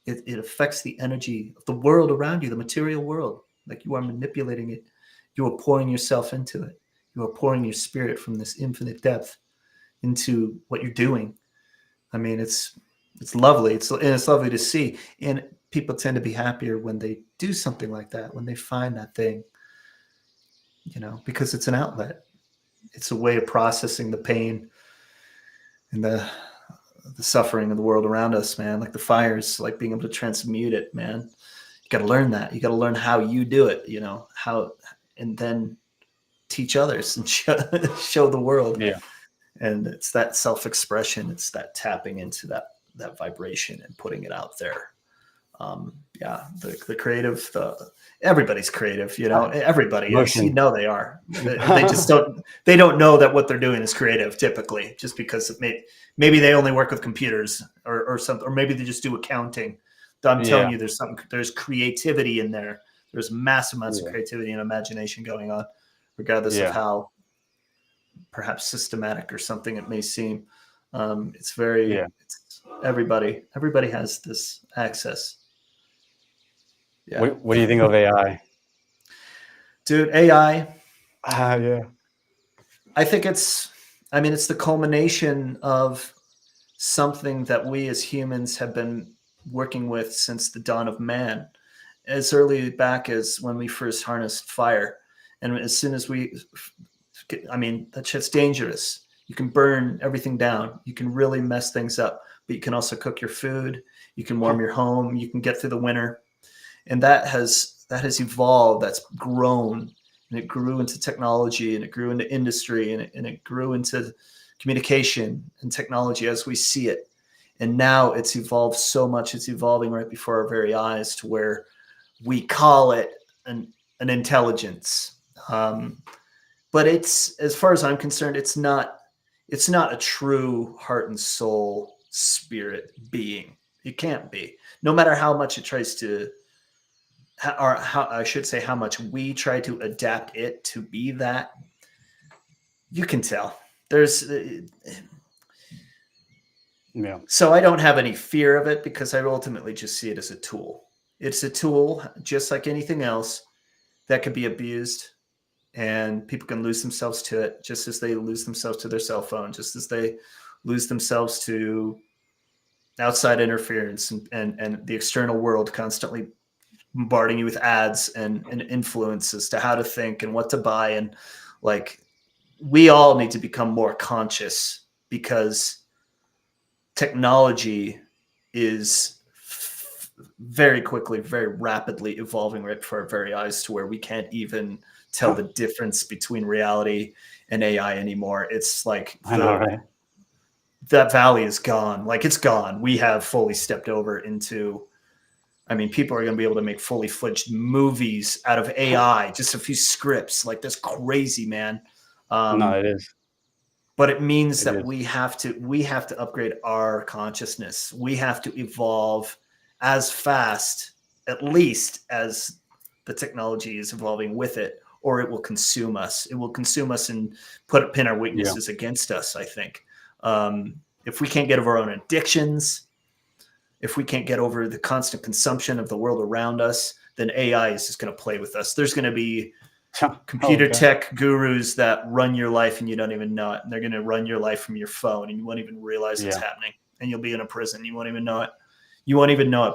It affects the energy of the world around you, the material world. Like you are manipulating it. You are pouring yourself into it. You are pouring your spirit from this infinite depth into what you're doing. I mean, it's lovely. It's lovely to see. And people tend to be happier when they do something like that, when they find that thing, because it's an outlet. It's a way of processing the pain and the suffering of the world around us, man. Like the fires, like being able to transmute it, man. You got to learn that. You got to learn how you do it, how, and then teach others and show the world. Yeah. And it's that self-expression. It's that tapping into that vibration and putting it out there. Yeah, the creative, everybody's creative, everybody is, Motion. they are. They just they don't know that what they're doing is creative typically, just because maybe they only work with computers or something, or maybe they just do accounting. I'm telling you, there's creativity in there. There's massive amounts of creativity and imagination going on, regardless of how perhaps systematic or something it may seem. It's very, it's everybody has this access. Yeah. What do you think of AI? Dude, AI. Yeah. I think it's the culmination of something that we as humans have been working with since the dawn of man, as early back as when we first harnessed fire. And as soon as that shit's dangerous. You can burn everything down. You can really mess things up, but you can also cook your food. You can warm your home. You can get through the winter. And that has evolved. That's grown, and it grew into technology, and it grew into industry, and it grew into communication and technology as we see it. And now it's evolved so much. It's evolving right before our very eyes to where we call it an intelligence. But it's, as far as I'm concerned, it's not a true heart and soul spirit being. It can't be. No matter how much it tries to, or how I should say, how much we try to adapt it to be that, you can tell. So I don't have any fear of it, because I ultimately just see it as a tool. It's a tool, just like anything else, that could be abused. And people can lose themselves to it, just as they lose themselves to their cell phone, just as they lose themselves to outside interference and the external world constantly bombarding you with ads and influences to how to think and what to buy. And we all need to become more conscious, because technology is very quickly, very rapidly evolving right before our very eyes, to where we can't even tell the difference between reality and AI anymore. It's like I know, right? That valley is gone. It's gone. We have fully stepped over into, people are going to be able to make fully fledged movies out of AI, just a few scripts. That's crazy, man. No, it is. But it means that we have to upgrade our consciousness. We have to evolve as fast, at least, as the technology is evolving with it, or it will consume us. It will consume us and pin our weaknesses against us, I think. If we can't get over our own addictions, if we can't get over the constant consumption of the world around us, then AI is just going to play with us. There's going to be computer tech gurus that run your life and you don't even know it. And they're going to run your life from your phone, and you won't even realize it's happening. And you'll be in a prison. You won't even know it.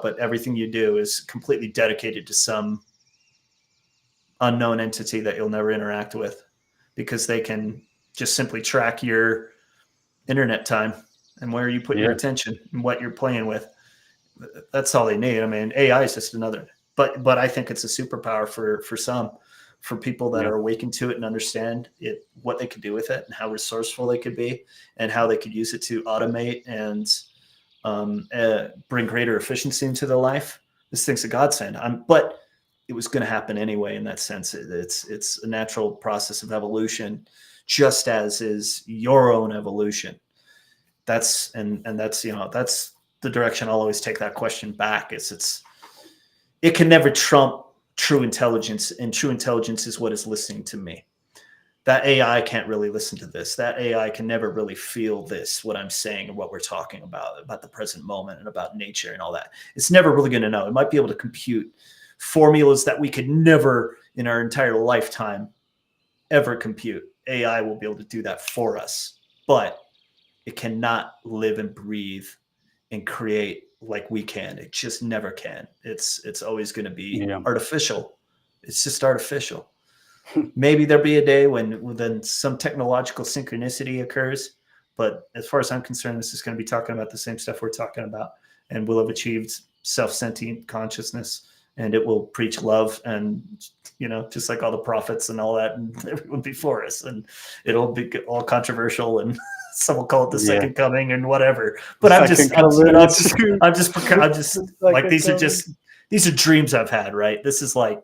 But everything you do is completely dedicated to some unknown entity that you'll never interact with, because they can just simply track your internet time and where you put your attention and what you're playing with. That's all they need. AI is just another, but I think it's a superpower for people that are awakened to it and understand it, what they could do with it, and how resourceful they could be, and how they could use it to automate and bring greater efficiency into their life. This thing's a godsend. But it was going to happen anyway. In that sense, it's a natural process of evolution, just as is your own evolution. That's the direction I'll always take that question back. It can never trump true intelligence, and true intelligence is what is listening to me. That AI can't really listen to this. That AI can never really feel this, what I'm saying and what we're talking about the present moment and about nature and all that. It's never really going to know. It might be able to compute formulas that we could never in our entire lifetime ever compute. AI will be able to do that for us, but it cannot live and breathe and create like we can. It just never can. It's always going to be artificial. It's just artificial. Maybe there'll be a day when some technological synchronicity occurs, but as far as I'm concerned, this is going to be talking about the same stuff we're talking about, and we'll have achieved self-sentient consciousness and it will preach love, and just like all the prophets and all that and everyone before us, and it'll be all controversial, and some will call it the Yeah. second coming and whatever. But I'm just like, these are dreams I've had, right? This is like,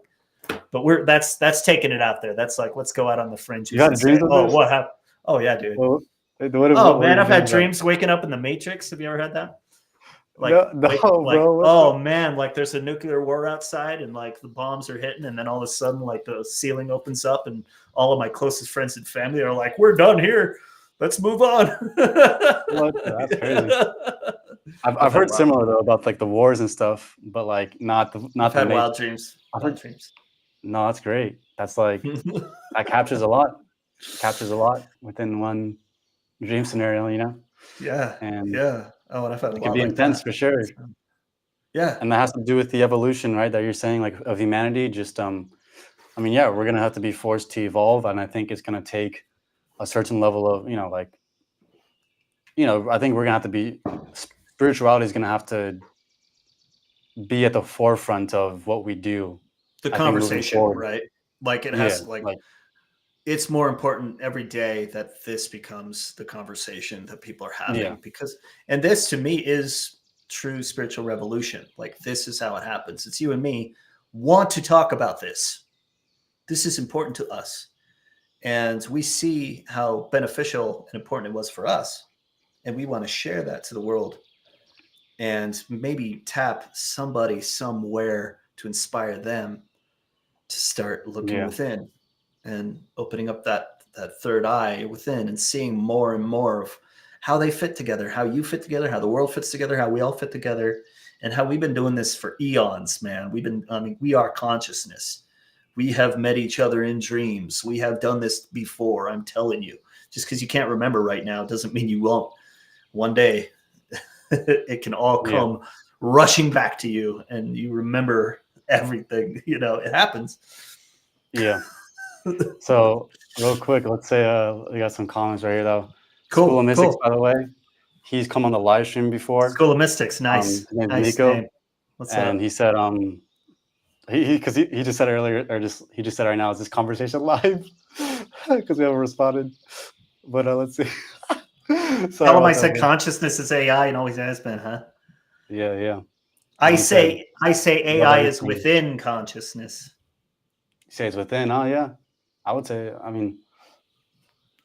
but that's taking it out there. That's like, let's go out on the fringes. You had dreams of this? What happened? Oh yeah, dude. Well, Man, I've had dreams waking up in the Matrix. Have you ever had that? Like, bro. Man, like there's a nuclear war outside, and like the bombs are hitting, and then all of a sudden, like the ceiling opens up, and all of my closest friends and family are like, "We're done here. Let's move on." What? That's crazy. I've heard similar though about like the wars and stuff, but like not I've had wild dreams. No, that's great. That's like that captures a lot. Captures a lot within one dream scenario, Yeah. And yeah. Oh, and I've had it can be intense for sure. Yeah. And that has to do with the evolution, right? That you're saying, like, of humanity. Just we're gonna have to be forced to evolve, and I think it's gonna take a certain level of, I think we're gonna have to be, spirituality is gonna have to be at the forefront of what we do. The conversation, right? Like it has it's more important every day that this becomes the conversation that people are having, and this to me is true spiritual revolution. Like, this is how it happens. It's you and me want to talk about this. This is important to us. And we see how beneficial and important it was for us. And we want to share that to the world and maybe tap somebody somewhere to inspire them to start looking within and opening up that third eye within, and seeing more and more of how they fit together, how you fit together, how the world fits together, how we all fit together, and how we've been doing this for eons, man. We are consciousness. We have met each other in dreams. We have done this before. I'm telling you, just because you can't remember right now doesn't mean you won't. One day it can all come rushing back to you, and you remember everything. It happens. Yeah. So real quick, let's say we got some comments right here though. Cool. School of Mystics, by the way, he's come on the live stream before. School of Mystics, nice. His name's nice Nico, name. What's and up? he said he just said earlier, he just said right now, is this conversation live? Because we haven't responded. But let's see. Tell him I said consciousness is AI and always has been, huh? Yeah. I say AI is within consciousness. You say it's within? Oh yeah, I would say.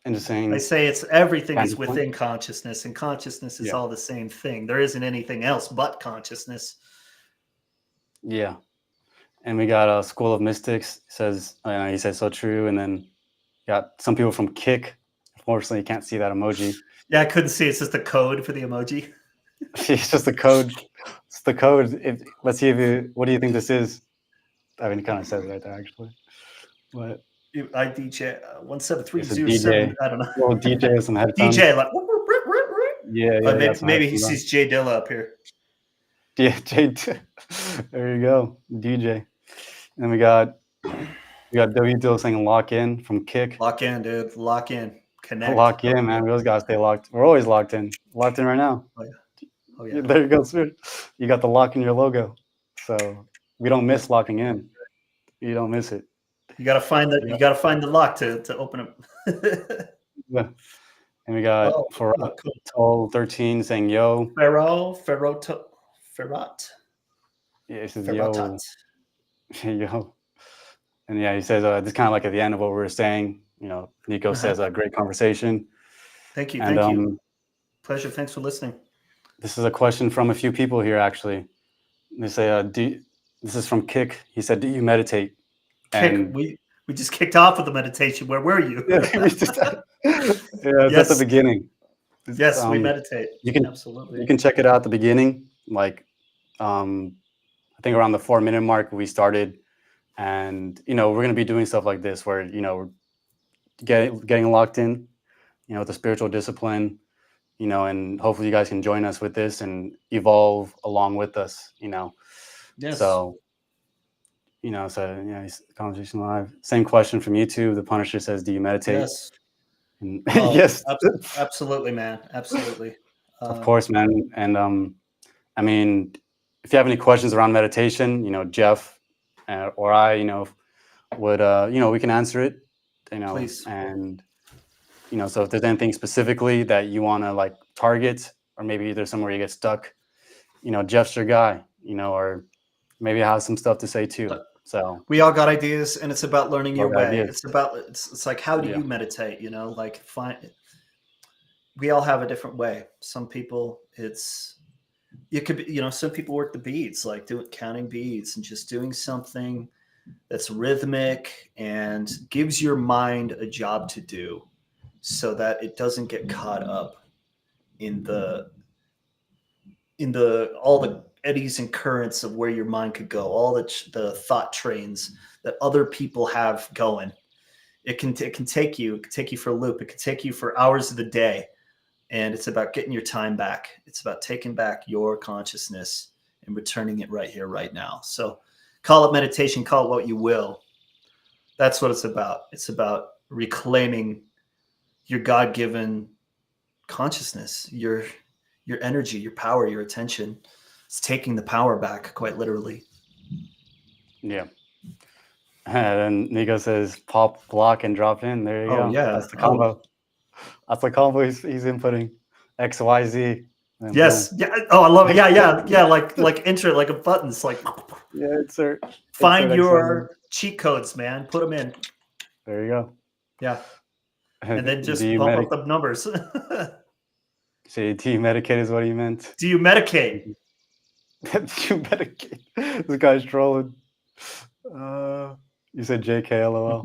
Interesting. I say everything is within consciousness, and consciousness is all the same thing. There isn't anything else but consciousness. Yeah. And we got a School of Mystics says, he said so true. And then got some people from Kick. Unfortunately, you can't see that emoji. Yeah, I couldn't see. It's just the code for the emoji. It's just the code. It's the code. Let's see what do you think this is? It kind of says it right there, actually. But DJ 17307. I don't know. Well, DJ with some headphones. DJ like. Yeah. Maybe he sees Jay Dilla up here. Yeah, Jay. There you go, DJ. And we got W Dill saying lock in from Kick. Lock in, dude. Lock in. Connect. Lock in, man. We always gotta stay locked. We're always locked in. Locked in right now. Oh yeah. There you go, Spirit. You got the lock in your logo, so we don't miss locking in. You don't miss it. You gotta find the You gotta find the lock to open it. Yeah. And we got Toll 13 saying yo. Ferrot. Yeah, he says yo. Yo. And he says this kind of like at the end of what we were saying. Nico says a great conversation. Thank you. Thank you. Pleasure. Thanks for listening. This is a question from a few people here, actually. They say, this is from Kick. He said, do you meditate? Kick, we just kicked off with the meditation. Where were you? It's at the beginning. Yes, we meditate. Absolutely. You can check it out at the beginning. Like, I think around the 4-minute mark we started, and we're going to be doing stuff like this where we're getting locked in, with the spiritual discipline, and hopefully you guys can join us with this and evolve along with us, Yes. So, conversation live. Same question from YouTube. The Punisher says, do you meditate? Yes. Yes. Absolutely, man. Absolutely. Of course, man. And if you have any questions around meditation, Jeff or I, would, we can answer it, Please. and, so if there's anything specifically that you want to like target, or maybe there's somewhere you get stuck, Jeff's your guy, or maybe I have some stuff to say too. So We all got ideas, and it's about learning we all your got way. ideas. It's like, how do Yeah. you meditate? Like we all have a different way. Some people, it could be, some people work the beads, like counting beads and just doing something that's rhythmic and gives your mind a job to do so that it doesn't get caught up in all the eddies and currents of where your mind could go, all the thought trains that other people have going. It can take you for a loop. It can take you for hours of the day. And it's about getting your time back. It's about taking back your consciousness and returning it right here, right now. So call it meditation, call it what you will. That's what it's about. It's about reclaiming your God-given consciousness, your energy, your power, your attention. It's taking the power back, quite literally. Yeah. And then Nico says, pop, block, and drop in. There you go. Yeah. That's the combo. That's the combo he's inputting. X, Y, Z. Yes. Boom. Yeah. Oh, I love it. Yeah. Like enter it like a button. It's like, yeah, insert. Find your cheat codes, man. Put them in. There you go. Yeah. And then just bump up the numbers. Say, do you medicate is what he meant. Do you medicate? Do you medicate? This guy's trolling. You said JK, LOL.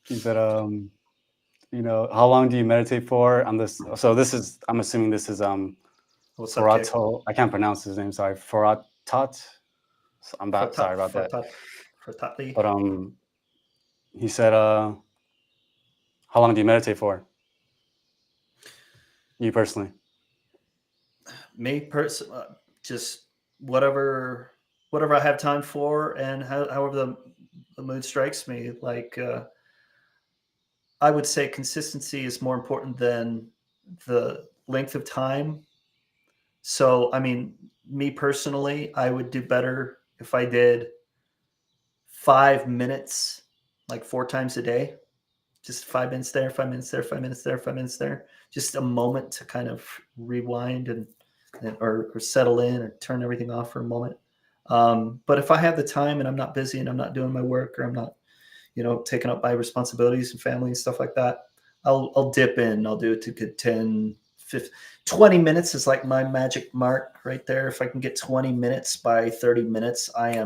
He said, how long do you meditate for on this? So this is, I'm assuming this is Forato. I can't pronounce his name. Sorry, Foratot. So sorry about that. But he said, how long do you meditate for? You personally? Me personally, just whatever I have time for, and however the mood strikes me. Like I would say, consistency is more important than the length of time. So, I mean, me personally, I would do better if I did 5 minutes, like 4 times a day. Just 5 minutes there, 5 minutes there, 5 minutes there, 5 minutes there. Just a moment to kind of rewind or settle in or turn everything off for a moment. But if I have the time and I'm not busy and I'm not doing my work, or I'm not, taken up by responsibilities and family and stuff like that, I'll dip in. I'll do it to good 10, 15, 20 minutes is like my magic mark right there. If I can get 20 minutes by 30 minutes, I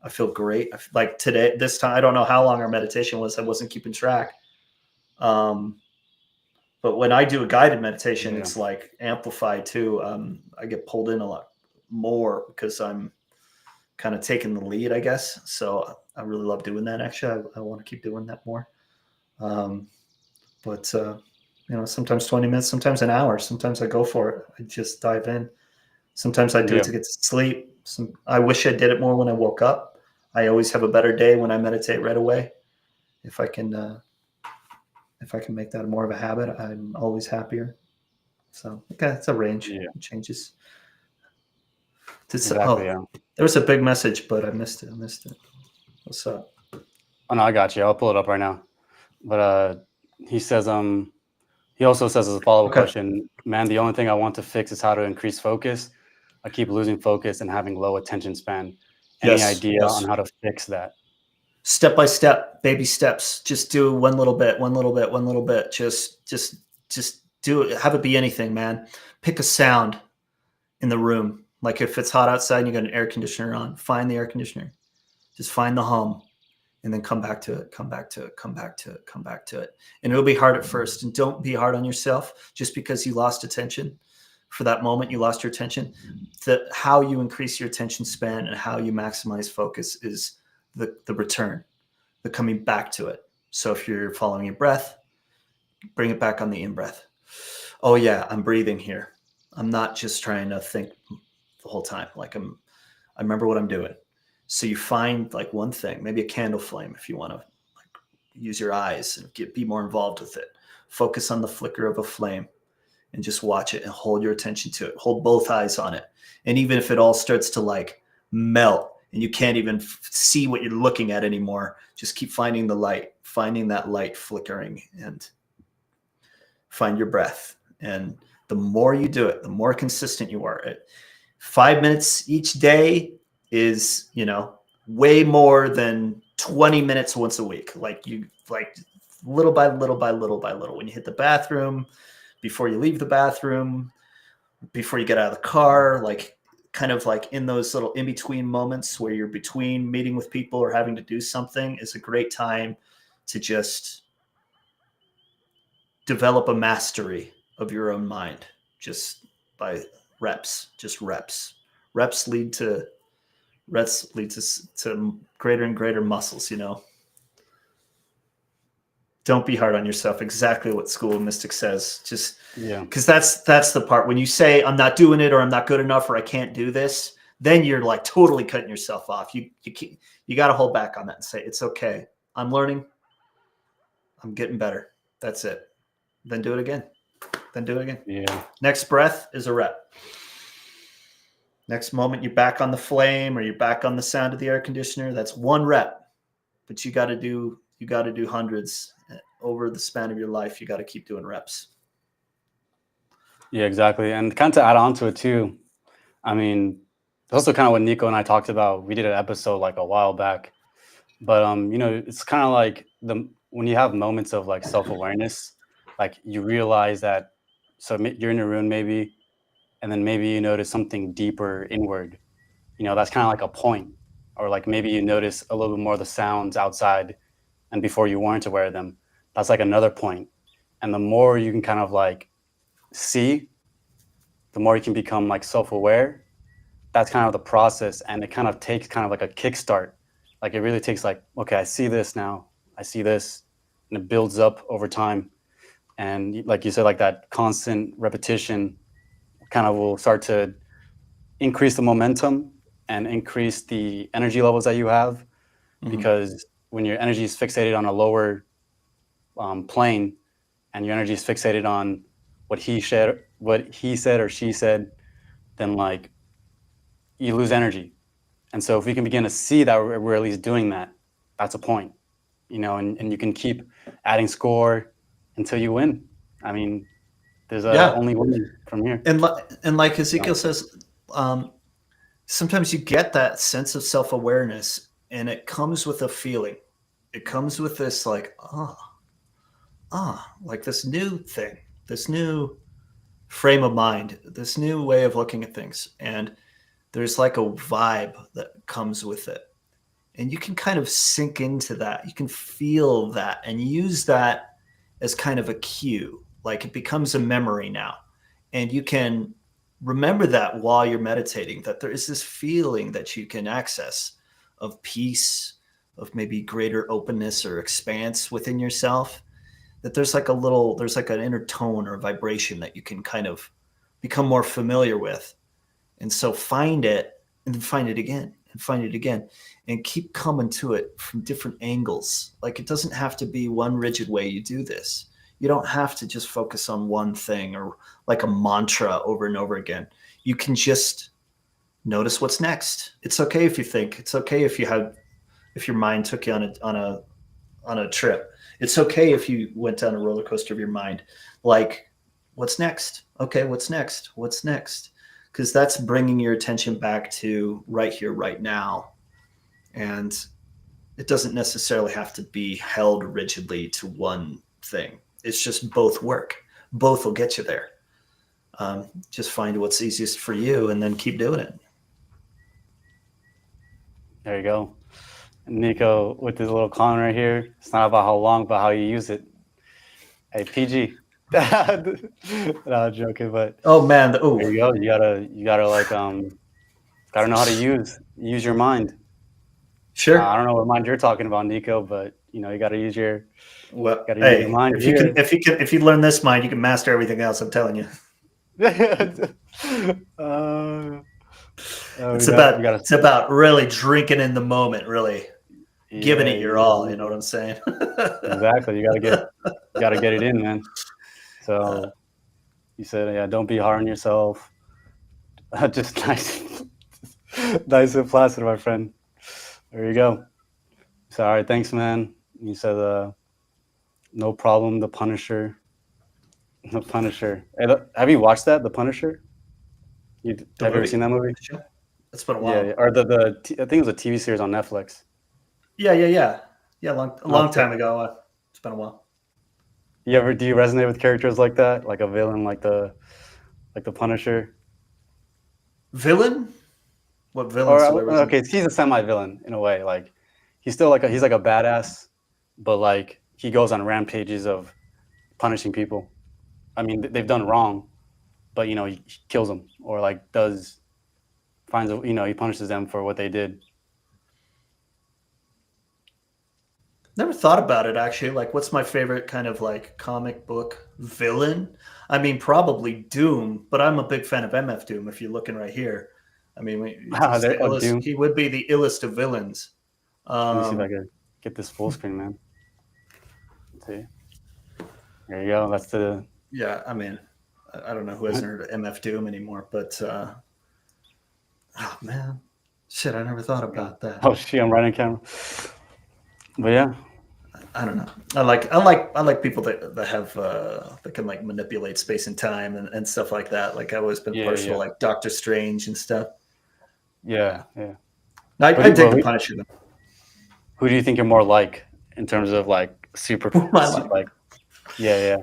feel great. Like today, this time, I don't know how long our meditation was. I wasn't keeping track. But when I do a guided meditation, it's like amplified too. I get pulled in a lot more because I'm kind of taking the lead, I guess. So I really love doing that. Actually, I want to keep doing that more. But sometimes 20 minutes, sometimes an hour. Sometimes I go for it. I just dive in. Sometimes I do it to get to sleep. I wish I did it more when I woke up. I always have a better day when I meditate right away. If I can make that more of a habit, I'm always happier. So it's a range. Yeah. It changes. Exactly. There was a big message, but I missed it. What's up? Oh no, I got you. I'll pull it up right now. But he says, he also says as a follow-up question, man, the only thing I want to fix is how to increase focus. I keep losing focus and having low attention span. Any idea on how to fix that? Step by step, baby steps. Just do one little bit. Just do it. Have it be anything, man. Pick a sound in the room. Like if it's hot outside and you got an air conditioner on, find the air conditioner. Just find the hum and then come back to it. And it'll be hard at first. And don't be hard on yourself just because you lost attention. For that moment, you lost your attention. How you increase your attention span and how you maximize focus is the return, the coming back to it. So if you're following your breath, bring it back on the in-breath. Oh yeah, I'm breathing here. I'm not just trying to think the whole time. Like I remember what I'm doing. So you find like one thing, maybe a candle flame if you want to use your eyes and be more involved with it. Focus on the flicker of a flame and just watch it and hold your attention to it. Hold both eyes on it. And even if it all starts to like melt and you can't even see what you're looking at anymore. Just keep finding the light, finding that light flickering, and find your breath. And the more you do it, the more consistent you are. 5 minutes each day is, way more than 20 minutes once a week. Like little by little by little by little. When you hit the bathroom, before you leave the bathroom, before you get out of the car, like kind of like in those little in-between moments where you're between meeting with people or having to do something, is a great time to just develop a mastery of your own mind, just by reps. Reps lead to greater and greater muscles. Don't be hard on yourself. Exactly what School of Mystics says. Just because that's the part when you say I'm not doing it, or I'm not good enough, or I can't do this, then you're like totally cutting yourself off. You got to hold back on that and say, it's okay. I'm learning. I'm getting better. That's it. Then do it again. Yeah. Next breath is a rep. Next moment, you're back on the flame, or you're back on the sound of the air conditioner. That's one rep, but you got to do hundreds over the span of your life. You got to keep doing reps. Yeah, exactly. And kind of to add on to it too, I mean, also kind of what Nico and I talked about. We did an episode like a while back, but it's kind of like when you have moments of like self-awareness, like you realize that, so you're in a room maybe, and then maybe you notice something deeper inward, that's kind of like a point, or like maybe you notice a little bit more of the sounds outside, and before you weren't aware of them, that's like another point. And the more you can kind of like see, the more you can become like self-aware. That's kind of the process, and it kind of takes kind of like a kickstart. Like it really takes like, okay, I see this now, I see this, and it builds up over time. And like you said, like that constant repetition kind of will start to increase the momentum and increase the energy levels that you have. Because when your energy is fixated on a lower plane, and your energy is fixated on what he said or she said, then like you lose energy. And so if we can begin to see that we're at least doing that, that's a point, and you can keep adding score until you win. I mean, there's only winning from here. And like Ezekiel says, sometimes you get that sense of self-awareness, and it comes with a feeling. It comes with this like, like this new thing, this new frame of mind, this new way of looking at things. And there's like a vibe that comes with it. And you can kind of sink into that. You can feel that and use that as kind of a cue. Like it becomes a memory now. And you can remember that while you're meditating, that there is this feeling that you can access of peace, of maybe greater openness or expanse within yourself. That there's like an inner tone or vibration that you can kind of become more familiar with. And so find it, and then find it again, and find it again, and keep coming to it from different angles. Like it doesn't have to be one rigid way you do this. You don't have to just focus on one thing or like a mantra over and over again. You can just notice what's next. It's okay if you think. It's okay if your mind took you on a trip. It's okay if you went down a roller coaster of your mind. Like, what's next? Okay, what's next? What's next? Because that's bringing your attention back to right here, right now. And it doesn't necessarily have to be held rigidly to one thing. It's just both work. Both will get you there. Just find what's easiest for you and then keep doing it. There you go. Nico, with this little comment right here, it's not about how long, but how you use it. Hey, PG. No, I'm joking, but oh man, there you go. You gotta like gotta know how to use your mind. Sure. I don't know what mind you're talking about, Nico, but you gotta use your use your mind. If you learn this mind, you can master everything else. I'm telling you. It's about really drinking in the moment, really giving it your all. You know what I'm saying? Exactly. You gotta get it in, man. So you said, don't be hard on yourself. Just nice and placid, my friend. There you go. So, all right, thanks, man. You said no problem. The Punisher. The Punisher. Hey, have you watched that? The Punisher. The Have you ever movie? seen that movie? The show? It's been a Yeah, yeah. while. Or I think it was a TV series on Netflix. Yeah. A long Okay. time ago. It's been a while. Do you resonate with characters like that, like a villain, like the Punisher? Villain? What Or villains do I resonate? okay, he's a semi-villain in a way. Like he's like a badass, but like he goes on rampages of punishing people. I mean, they've done wrong, but he kills them or like he punishes them for what they did. Never thought about it actually. Like, what's my favorite kind of like comic book villain? I mean, probably Doom, but I'm a big fan of MF Doom. If you're looking right here, I mean, he's the illest. Doom. He would be the illest of villains. Let me see if I Um, can get this full screen, man. Let's see. There you go. That's the. yeah, I mean, I don't know who hasn't heard of MF Doom anymore, but oh man, shit, I never thought about that. Oh shit! I'm right on camera. But yeah, I don't know. I like people that have that can like manipulate space and time and stuff like that. Like I've always been yeah, partial yeah, like Doctor Strange and stuff. yeah, yeah. I dig the Punisher. Who do you think you're more like in terms of like Who am I like? like? Yeah, yeah.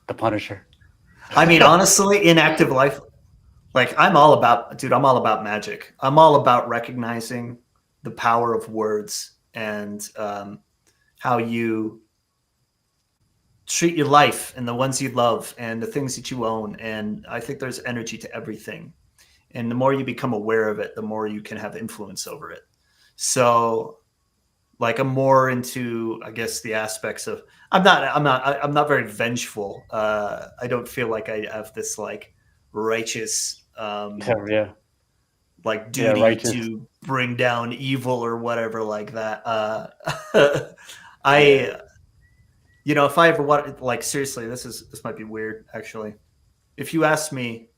The Punisher. I mean, honestly, in active life, like I'm all about, dude. I'm all about magic. I'm all about recognizing the power of words and how you treat your life and the ones you love and the things that you own. And I think there's energy to everything. And the more you become aware of it, the more you can have influence over it. So like I'm more into, I guess, the aspects of I'm not very vengeful. I don't feel like I have this like righteous Yeah, yeah, like yeah. duty Righteous. to bring down evil or whatever like that. Yeah. I if I ever want, like, seriously, this might be weird actually. If you asked me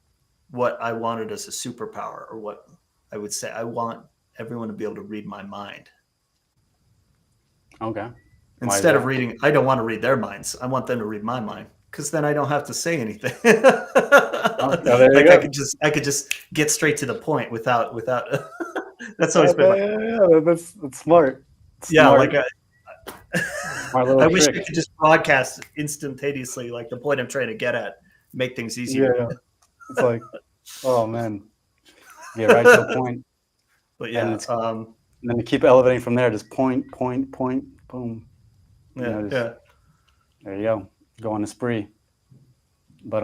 what I wanted as a superpower, or what I would say, I want everyone to be able to read my mind. Okay. Why is Instead of that? reading, I don't want to read their minds. I want them to read my mind, because then I don't have to say anything. Okay, there you Like go. I could just get straight to the point without. That's always been Okay, my, yeah. That's smart. yeah. Smart. Like Smart I little wish I trick. could just broadcast instantaneously, like the point I'm trying to get at, make things Yeah, easier. yeah. It's like, oh man, get right to the point, But and yeah, then you keep elevating from there. Just point, point, point, boom. Just yeah. there you go. Go on a spree. But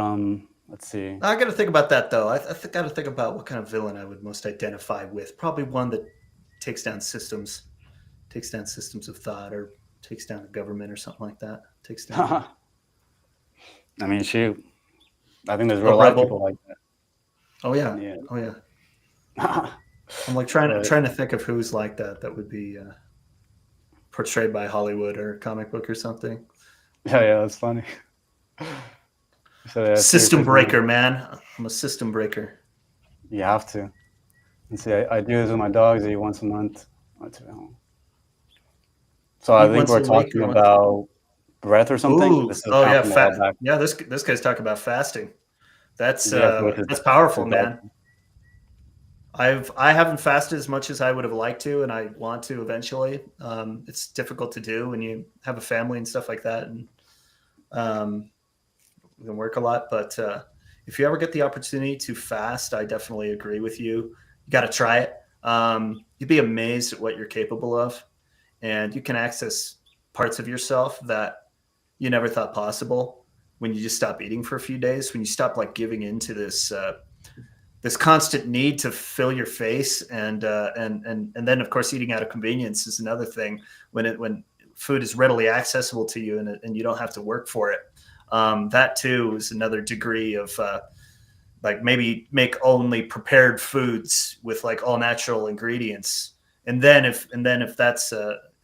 let's see. I got to think about that though. I got to think about what kind of villain I would most identify with. Probably one that takes down systems, of thought, or takes down a government or something like that. Takes down I mean, shoot. I think there's a a lot of people rebel. like that. Oh yeah, Yeah. oh yeah. I'm like trying But, to think of who's like that. That would be portrayed by Hollywood or comic book or something. yeah, that's funny. So yeah, System seriously, man, breaker, man. I'm a system breaker. you have to. And see, I do this with my dogs. I eat once a month. So I Eat think once we're a week talking or once. about breath or something. Ooh, This is oh kind of yeah, from a while fat. back. Yeah, this guy's talking about fasting. Yeah, so That's powerful, which is bad. man. I haven't fasted as much as I would have liked to, and I want to eventually. It's difficult to do when you have a family and stuff like that, and we can work a lot. But if you ever get the opportunity to fast, I definitely agree with you. You got to try it. You'd be amazed at what you're capable of, and you can access parts of yourself that you never thought possible when you just stop eating for a few days. When you stop like giving into this constant need to fill your face, and then of course eating out of convenience is another thing. When food is readily accessible to you, and you don't have to work for it, that too is another degree of like maybe make only prepared foods with like all natural ingredients, and then if that's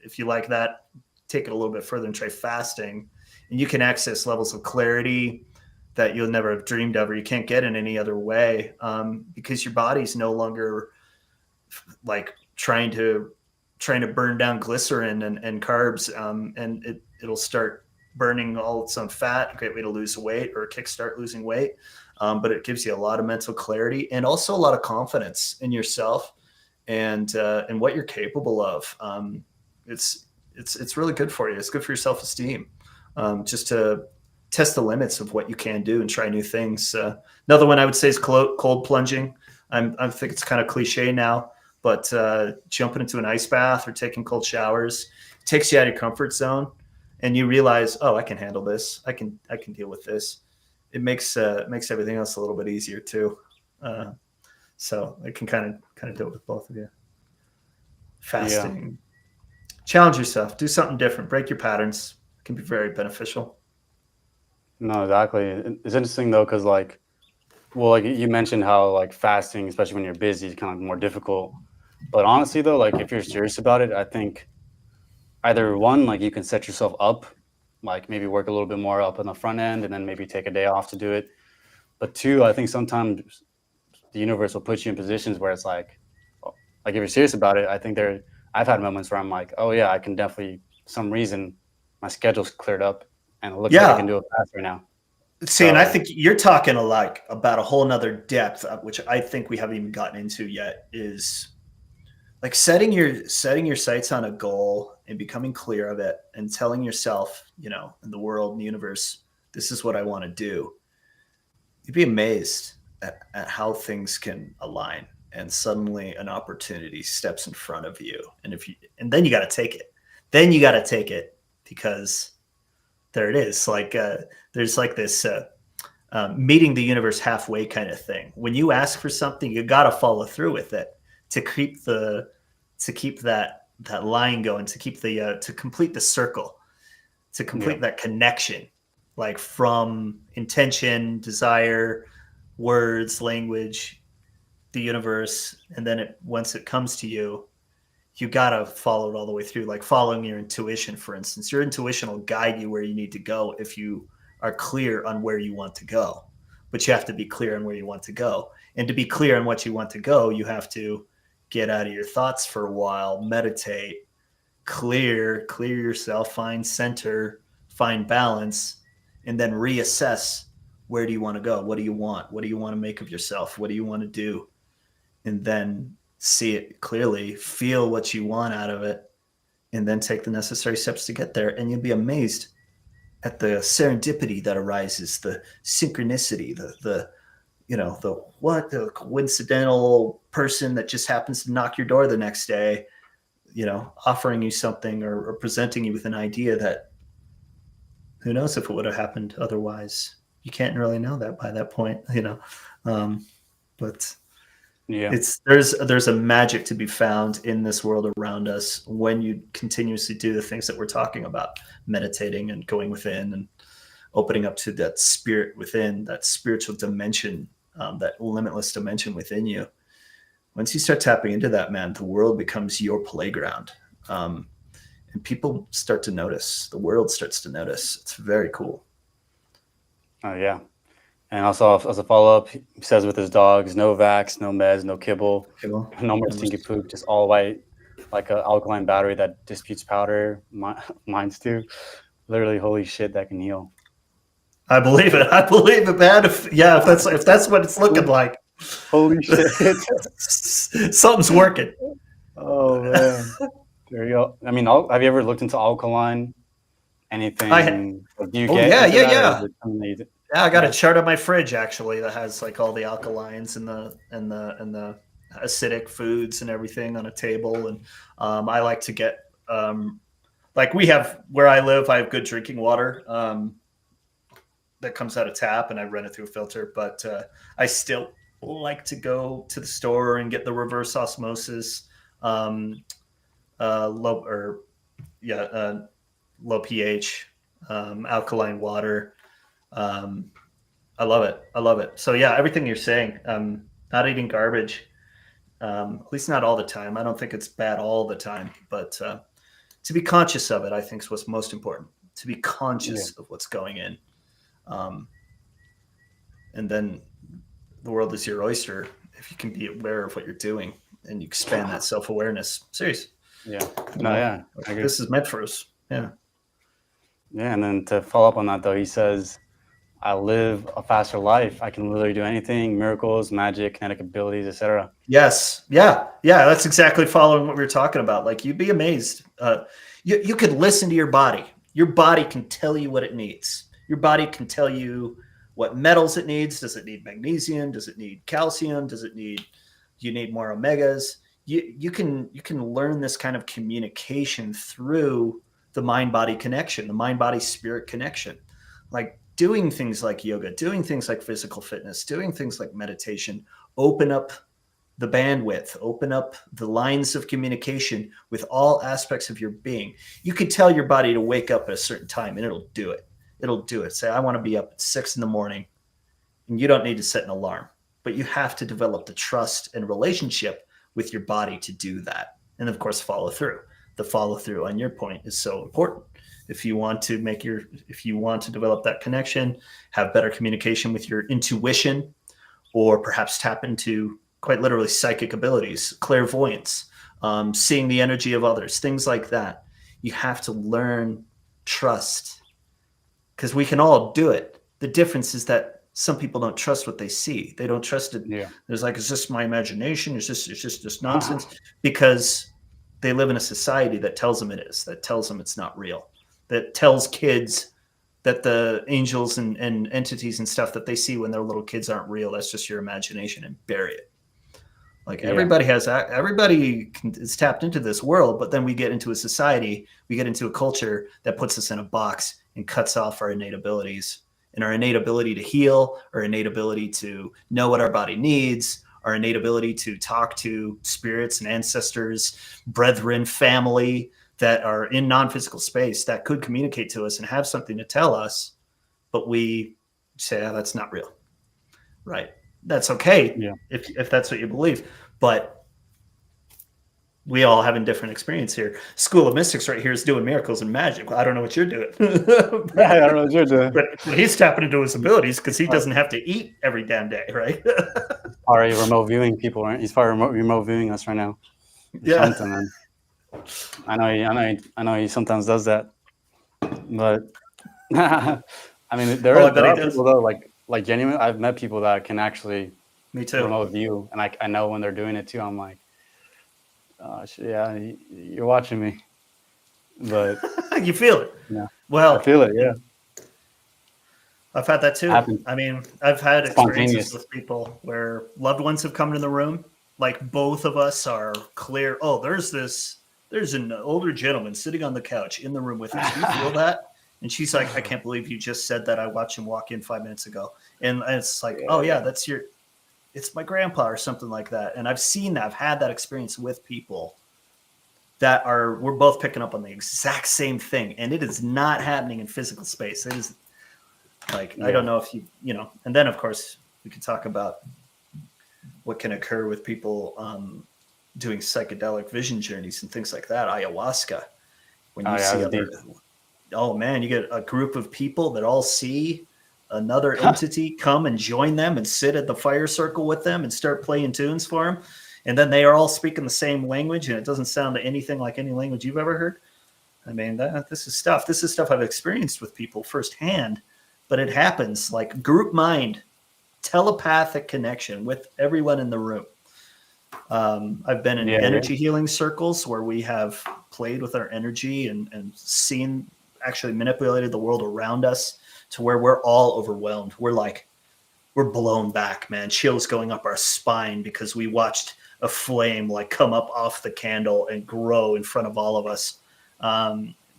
if you like that, take it a little bit further and try fasting, and you can access levels of clarity, that you'll never have dreamed of, or you can't get in any other way, because your body's no longer like trying to burn down glycerin and carbs, and it'll start burning all its own fat. A great way to lose weight or kickstart losing weight. But it gives you a lot of mental clarity and also a lot of confidence in yourself and what you're capable of. It's really good for you. It's good for your self-esteem, just to test the limits of what you can do and try new things. Another one I would say is cold plunging. I think it's kind of cliche now, but jumping into an ice bath or taking cold showers takes you out of your comfort zone, and you realize, oh, I can handle this. I can deal with this. It makes everything else a little bit easier too. So I can kind of do it with both of you. Fasting, challenge yourself, do something different, break your patterns. It can be very beneficial. No, exactly. It's interesting though, because like you mentioned how like fasting, especially when you're busy, is kind of more difficult. But honestly though, like if you're serious about it, I think either one, like you can set yourself up, like maybe work a little bit more up on the front end and then maybe take a day off to do it. But two, I think sometimes the universe will put you in positions where it's like if you're serious about it, I think I've had moments where I'm like, oh yeah, I can definitely, for some reason, my schedule's cleared up and it looks like I can do it fast right now. See, and I think you're talking about a whole nother depth, which I think we haven't even gotten into yet, is like setting your sights on a goal and becoming clear of it and telling yourself, in the world, in the universe, this is what I want to do. You'd be amazed at how things can align, and suddenly an opportunity steps in front of you. And then you got to take it. Then you got to take it, because there it is. Like there's like this meeting the universe halfway kind of thing. When you ask for something, you got to follow through with it to keep that line going, to complete the circle, to complete that connection, like from intention, desire, words, language, the universe, and then once it comes to you, you got to follow it all the way through. Like following your intuition, for instance. Your intuition will guide you where you need to go if you are clear on where you want to go. But you have to be clear on where you want to go. And to be clear on what you want to go, you have to get out of your thoughts for a while, meditate, clear yourself, find center, find balance, and then reassess, where do you want to go? What do you want? What do you want to make of yourself? What do you want to do? And then see it clearly, feel what you want out of it, and then take the necessary steps to get there. And you'll be amazed at the serendipity that arises, the synchronicity, the coincidental person that just happens to knock your door the next day, offering you something or presenting you with an idea that who knows if it would have happened otherwise. You can't really know that by that point, but there's a magic to be found in this world around us when you continuously do the things that we're talking about, meditating and going within and opening up to that spirit within, that spiritual dimension, that limitless dimension within you. Once you start tapping into that, man, the world becomes your playground, and people start to notice. The world starts to notice. It's very cool. Oh yeah. And also, as a follow-up, he says with his dogs, no vax, no meds, no kibble, no more stinky poop, just all white, like an alkaline battery that disputes powder. Mine's too. Literally, holy shit, that can heal. I believe it. Man. If that's what it's looking like. Holy shit. Something's working. Oh, man. There you go. I mean, have you ever looked into alkaline? Anything? Do you get? Yeah. Yeah, I got a chart on my fridge actually that has like all the alkalines and the acidic foods and everything on a table. And I like to get like we have where I live, I have good drinking water that comes out of tap, and I run it through a filter. But I still like to go to the store and get the reverse osmosis, low pH, alkaline water. I love it. So yeah, everything you're saying, not eating garbage, at least not all the time. I don't think it's bad all the time, but to be conscious of it, I think is what's most important. To be conscious of what's going in. and then the world is your oyster if you can be aware of what you're doing and you expand that self-awareness. Serious. Yeah. You No, know, yeah, like, I agree. this is meant for us. Yeah. Yeah, and then to follow up on that though, he says, "I live a faster life. I can literally do anything, miracles, magic, kinetic abilities, etc." Yes. Yeah. Yeah. That's exactly following what we were talking about. Like, you'd be amazed. You could listen to your body. Your body can tell you what it needs. Your body can tell you what metals it needs. Does it need magnesium? Does it need calcium? Does it need, you need more omegas? You can learn this kind of communication through the mind body connection, the mind body spirit connection. Like doing things like yoga, doing things like physical fitness, doing things like meditation, open up the bandwidth, open up the lines of communication with all aspects of your being. You could tell your body to wake up at a certain time and it'll do it. It'll do it. Say, I want to be up at 6 a.m. And you don't need to set an alarm, but you have to develop the trust and relationship with your body to do that. And of course, follow through. The follow through on your point is so important. If you want to develop that connection, have better communication with your intuition, or perhaps tap into quite literally psychic abilities, clairvoyance, seeing the energy of others, things like that. You have to learn trust, because we can all do it. The difference is that some people don't trust what they see. They don't trust it. Yeah. There's like, is this my imagination? It's just nonsense, because they live in a society that tells them it is, that tells them it's not real, that tells kids that the angels and entities and stuff that they see when they're little kids aren't real. That's just your imagination, and bury it. Like, Yeah. everybody is tapped into this world, but then we get into a society, we get into a culture that puts us in a box and cuts off our innate abilities, and our innate ability to heal, our innate ability to know what our body needs, our innate ability to talk to spirits and ancestors, brethren, family that are in non-physical space that could communicate to us and have something to tell us, but we say, oh, that's not real. Right. That's okay. Yeah. If that's what you believe, but we all have a different experience here. School of Mystics right here is doing miracles and magic. Well, I don't know what you're doing. I don't know what you're doing. But he's tapping into his abilities because he doesn't have to eat every damn day, right? Already remote viewing people, right? He's probably remote viewing us right now. Yeah. Something, man. I know he sometimes does that, but I mean, there are people though, like genuine. I've met people that can actually Me too. remote view, and I know when they're doing it too. I'm like, yeah, you're watching me, but You feel it. yeah, Well, I feel it. Yeah, I've had that too. happens. I mean, I've had experiences Spontaneous. with people where loved ones have come into the room. Like, both of us are clear. Oh, there's an older gentleman sitting on the couch in the room with us. You feel that? And she's like, I can't believe you just said that. I watched him walk in 5 minutes ago. And it's like, oh yeah, it's my grandpa or something like that. And I've seen that. I've had that experience with people that we're both picking up on the exact same thing. And it is not happening in physical space. It is like, I don't know if you know, and then of course we could talk about what can occur with people doing psychedelic vision journeys and things like that. Ayahuasca, when you see oh man, you get a group of people that all see another entity come and join them and sit at the fire circle with them and start playing tunes for them. And then they are all speaking the same language, and it doesn't sound anything like any language you've ever heard. I mean, this is stuff I've experienced with people firsthand, but it happens like group mind, telepathic connection with everyone in the room. I've been in energy healing circles where we have played with our energy and seen, actually manipulated the world around us to where we're all overwhelmed. We're blown back, man. Chills going up our spine because we watched a flame like come up off the candle and grow in front of all of us.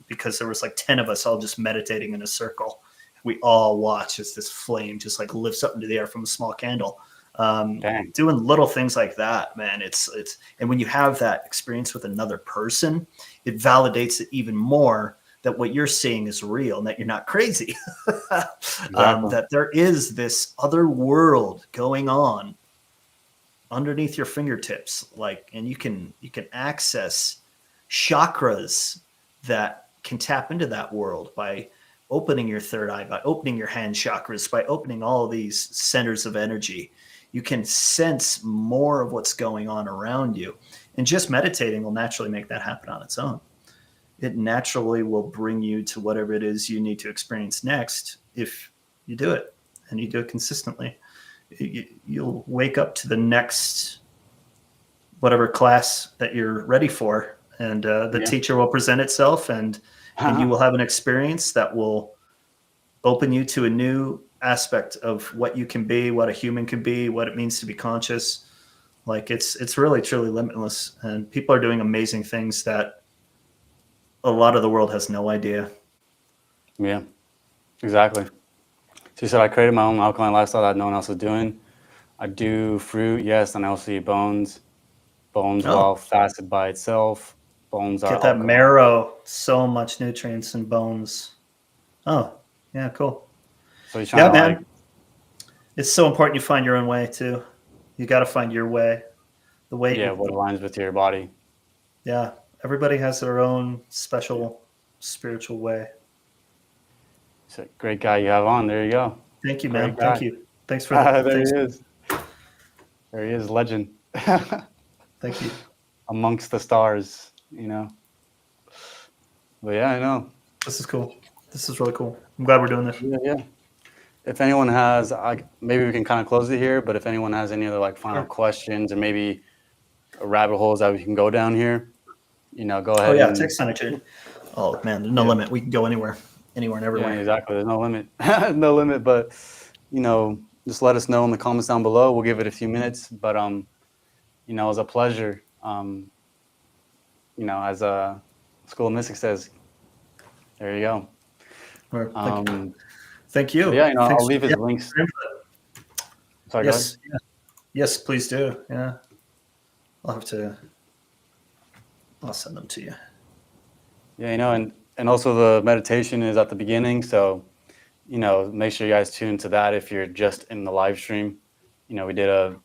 Because there was like 10 of us all just meditating in a circle. We all watch as this flame just like lifts up into the air from a small candle. Doing little things like that, man. It's and when you have that experience with another person, it validates it even more that what you're seeing is real and that you're not crazy. That there is this other world going on underneath your fingertips, like, and you can access chakras that can tap into that world by opening your third eye, by opening your hand chakras, by opening all of these centers of energy, you can sense more of what's going on around you. And just meditating will naturally make that happen on its own. It naturally will bring you to whatever it is you need to experience next if you do it, and you do it consistently. You'll wake up to the next whatever class that you're ready for, and the teacher will present itself, and you will have an experience that will open you to a new aspect of what you can be, what a human can be, what it means to be conscious. Like it's really truly limitless, and people are doing amazing things that a lot of the world has no idea. Yeah, exactly. So you said I created my own alkaline lifestyle that no one else is doing. I do fruit, yes, and I also eat bones. Bones, while fasted by itself, bones are Get that alkaline. marrow, so much nutrients in bones. Oh, yeah, cool. So you're trying to man. like, It's so important you find your own way too. You got to find your way. The way. yeah, what aligns with your body. Yeah, everybody has their own special spiritual way. So great guy you have on. There you go. Thank you, Great man. guy. Thank you. Thanks for the. There thanks. he is. There he is, legend. Thank you. Amongst the stars, you know. But yeah, I know. This is cool. This is really cool. I'm glad we're doing this. Yeah. If anyone has, maybe we can kind of close it here. But if anyone has any other like final questions or maybe rabbit holes that we can go down here, you know, go ahead. Oh yeah, text message. Oh man, there's no limit. We can go anywhere and everywhere. Yeah, exactly. There's no limit. No limit. But you know, just let us know in the comments down below. We'll give it a few minutes. But you know, it was a pleasure. You know, as School of Mystics says, there you go. Thank you. Yeah, you know, I'll leave his links. Sorry, yes, yes, please do. Yeah, I'll send them to you. Yeah, you know, and also the meditation is at the beginning, so you know, make sure you guys tune into that if you're just in the live stream. You know, we did a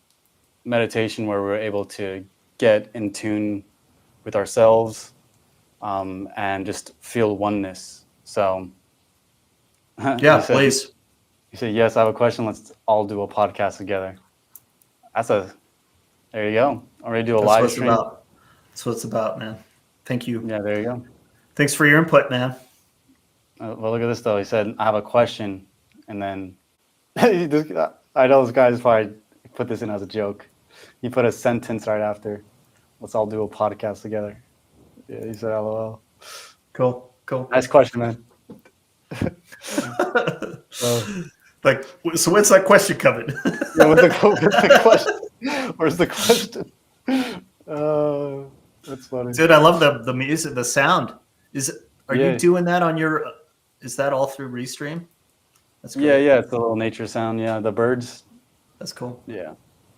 meditation where we were able to get in tune with ourselves and just feel oneness. So yeah, please. You said, yes, I have a question. Let's all do a podcast together. There you go. Already do a live stream. That's what it's about, man. Thank you. Yeah, there you go. Thanks for your input, man. Well, look at this, though. He said, I have a question. And then I know this guy's probably put this in as a joke. He put a sentence right after. Let's all do a podcast together. Yeah, he said, LOL. Cool. Nice question, man. So when's that question coming? Yeah, what's the question? Where's the question? That's funny. Dude, I love the music, the sound. Are you doing that on your, is that all through Restream? That's cool. Yeah, it's a little nature sound. Yeah, the birds. That's cool. Yeah,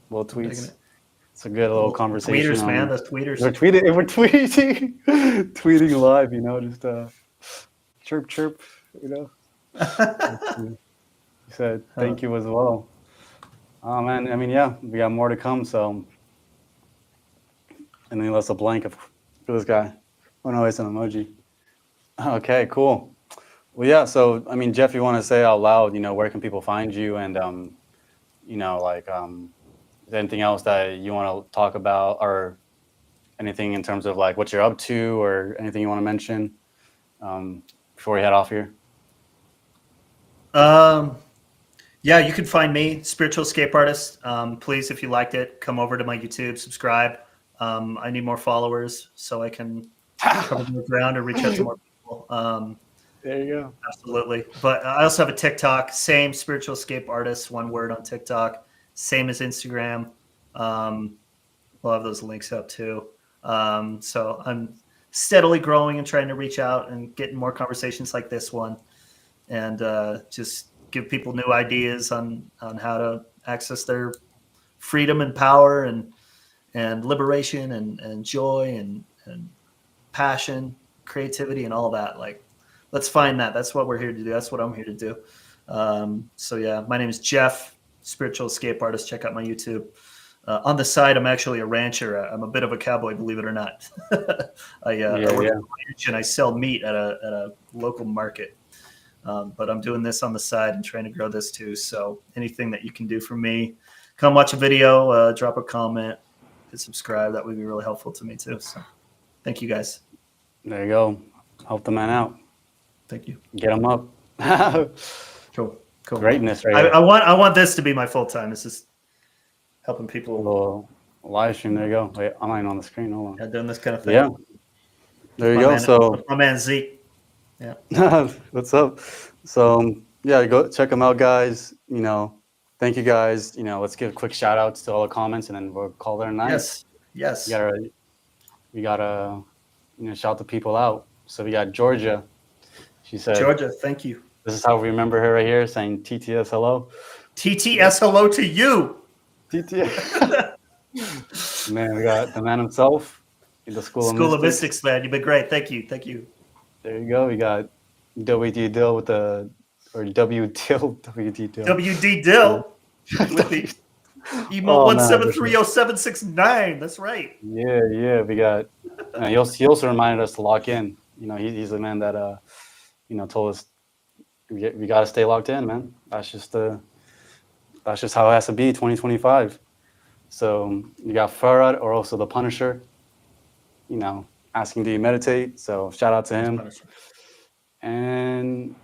little tweets. It's a good little conversation. Tweeters, man. That's tweeters. We're tweeting live, you know, just chirp, you know. He said, thank you as well. Oh, man. I mean, yeah, we got more to come, so. And then he left a blank for this guy. Oh, no, it's an emoji. Okay, cool. Well, yeah, so, I mean, Jeff, you want to say out loud, you know, where can people find you? And, you know, like, is there anything else that you want to talk about or anything in terms of, like, what you're up to or anything you want to mention before we head off here? Yeah, you can find me, Spiritual Escape Artist. Please, if you liked it, come over to my YouTube, subscribe. I need more followers so I can cover the ground or reach out to more people. There you go. Absolutely. But I also have a TikTok, same Spiritual Escape Artist, one word on TikTok, same as Instagram. We'll have those links up too. So I'm steadily growing and trying to reach out and getting more conversations like this one, and just give people new ideas on how to access their freedom and power and liberation and joy and passion, creativity, and all that. Like, let's find that. That's what we're here to do. That's what I'm here to do. So yeah, my name is Jeff, Spiritual Escape Artist. Check out my YouTube. On the side, I'm actually a rancher. I'm a bit of a cowboy, believe it or not. I work at a ranch and I sell meat at a local market. But I'm doing this on the side and trying to grow this too. So anything that you can do for me, come watch a video, drop a comment, hit subscribe. That would be really helpful to me too. So thank you guys. There you go. Help the man out. Thank you. Get him up. Cool. Greatness right here. I want this to be my full time. It's just helping A people. little live stream. There you go. Wait, I'm not even on the screen. Hold on. Doing this kind of thing. Yeah. There you go. So my man Zeke. Yeah. what's up? So yeah, go check them out, guys. Thank you guys. Let's give quick shout outs to all the comments, and then we'll call it a night. Yes. We gotta shout the people out. So we got Georgia. She said, Georgia, thank you. This is how we remember her right here, saying TTS hello. TTS hello to you. TTS. Man, we got the man himself. The School of Mystics, man. You've been great. Thank you. There you go. We got WD Dill with the, or WD Dill. WD Dill with the emo 1730769. That's right. Yeah. We got. He also reminded us to lock in. He's the man that told us we got to stay locked in, man. That's just how it has to be. 2025. So you got Farad, or also the Punisher. Asking, do you meditate? So shout out to him. And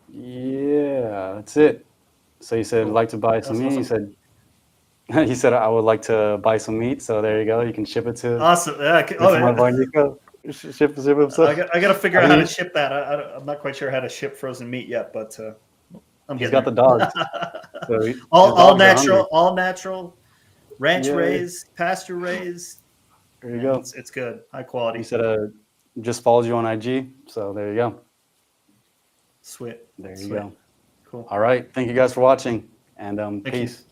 yeah, that's it. So he said, like to buy some meat. Awesome. He said, I would like to buy some meat. So there you go. You can ship it to. Awesome. My boy Nico. Ship himself. I got to figure out how to ship that. I'm not quite sure how to ship frozen meat yet, but he's got the dogs. So all natural, ranch raised, pasture raised. There you go. It's good. High quality. He said, just followed you on IG. So there you go. Sweet. There you go. Cool. All right. Thank you guys for watching. And peace.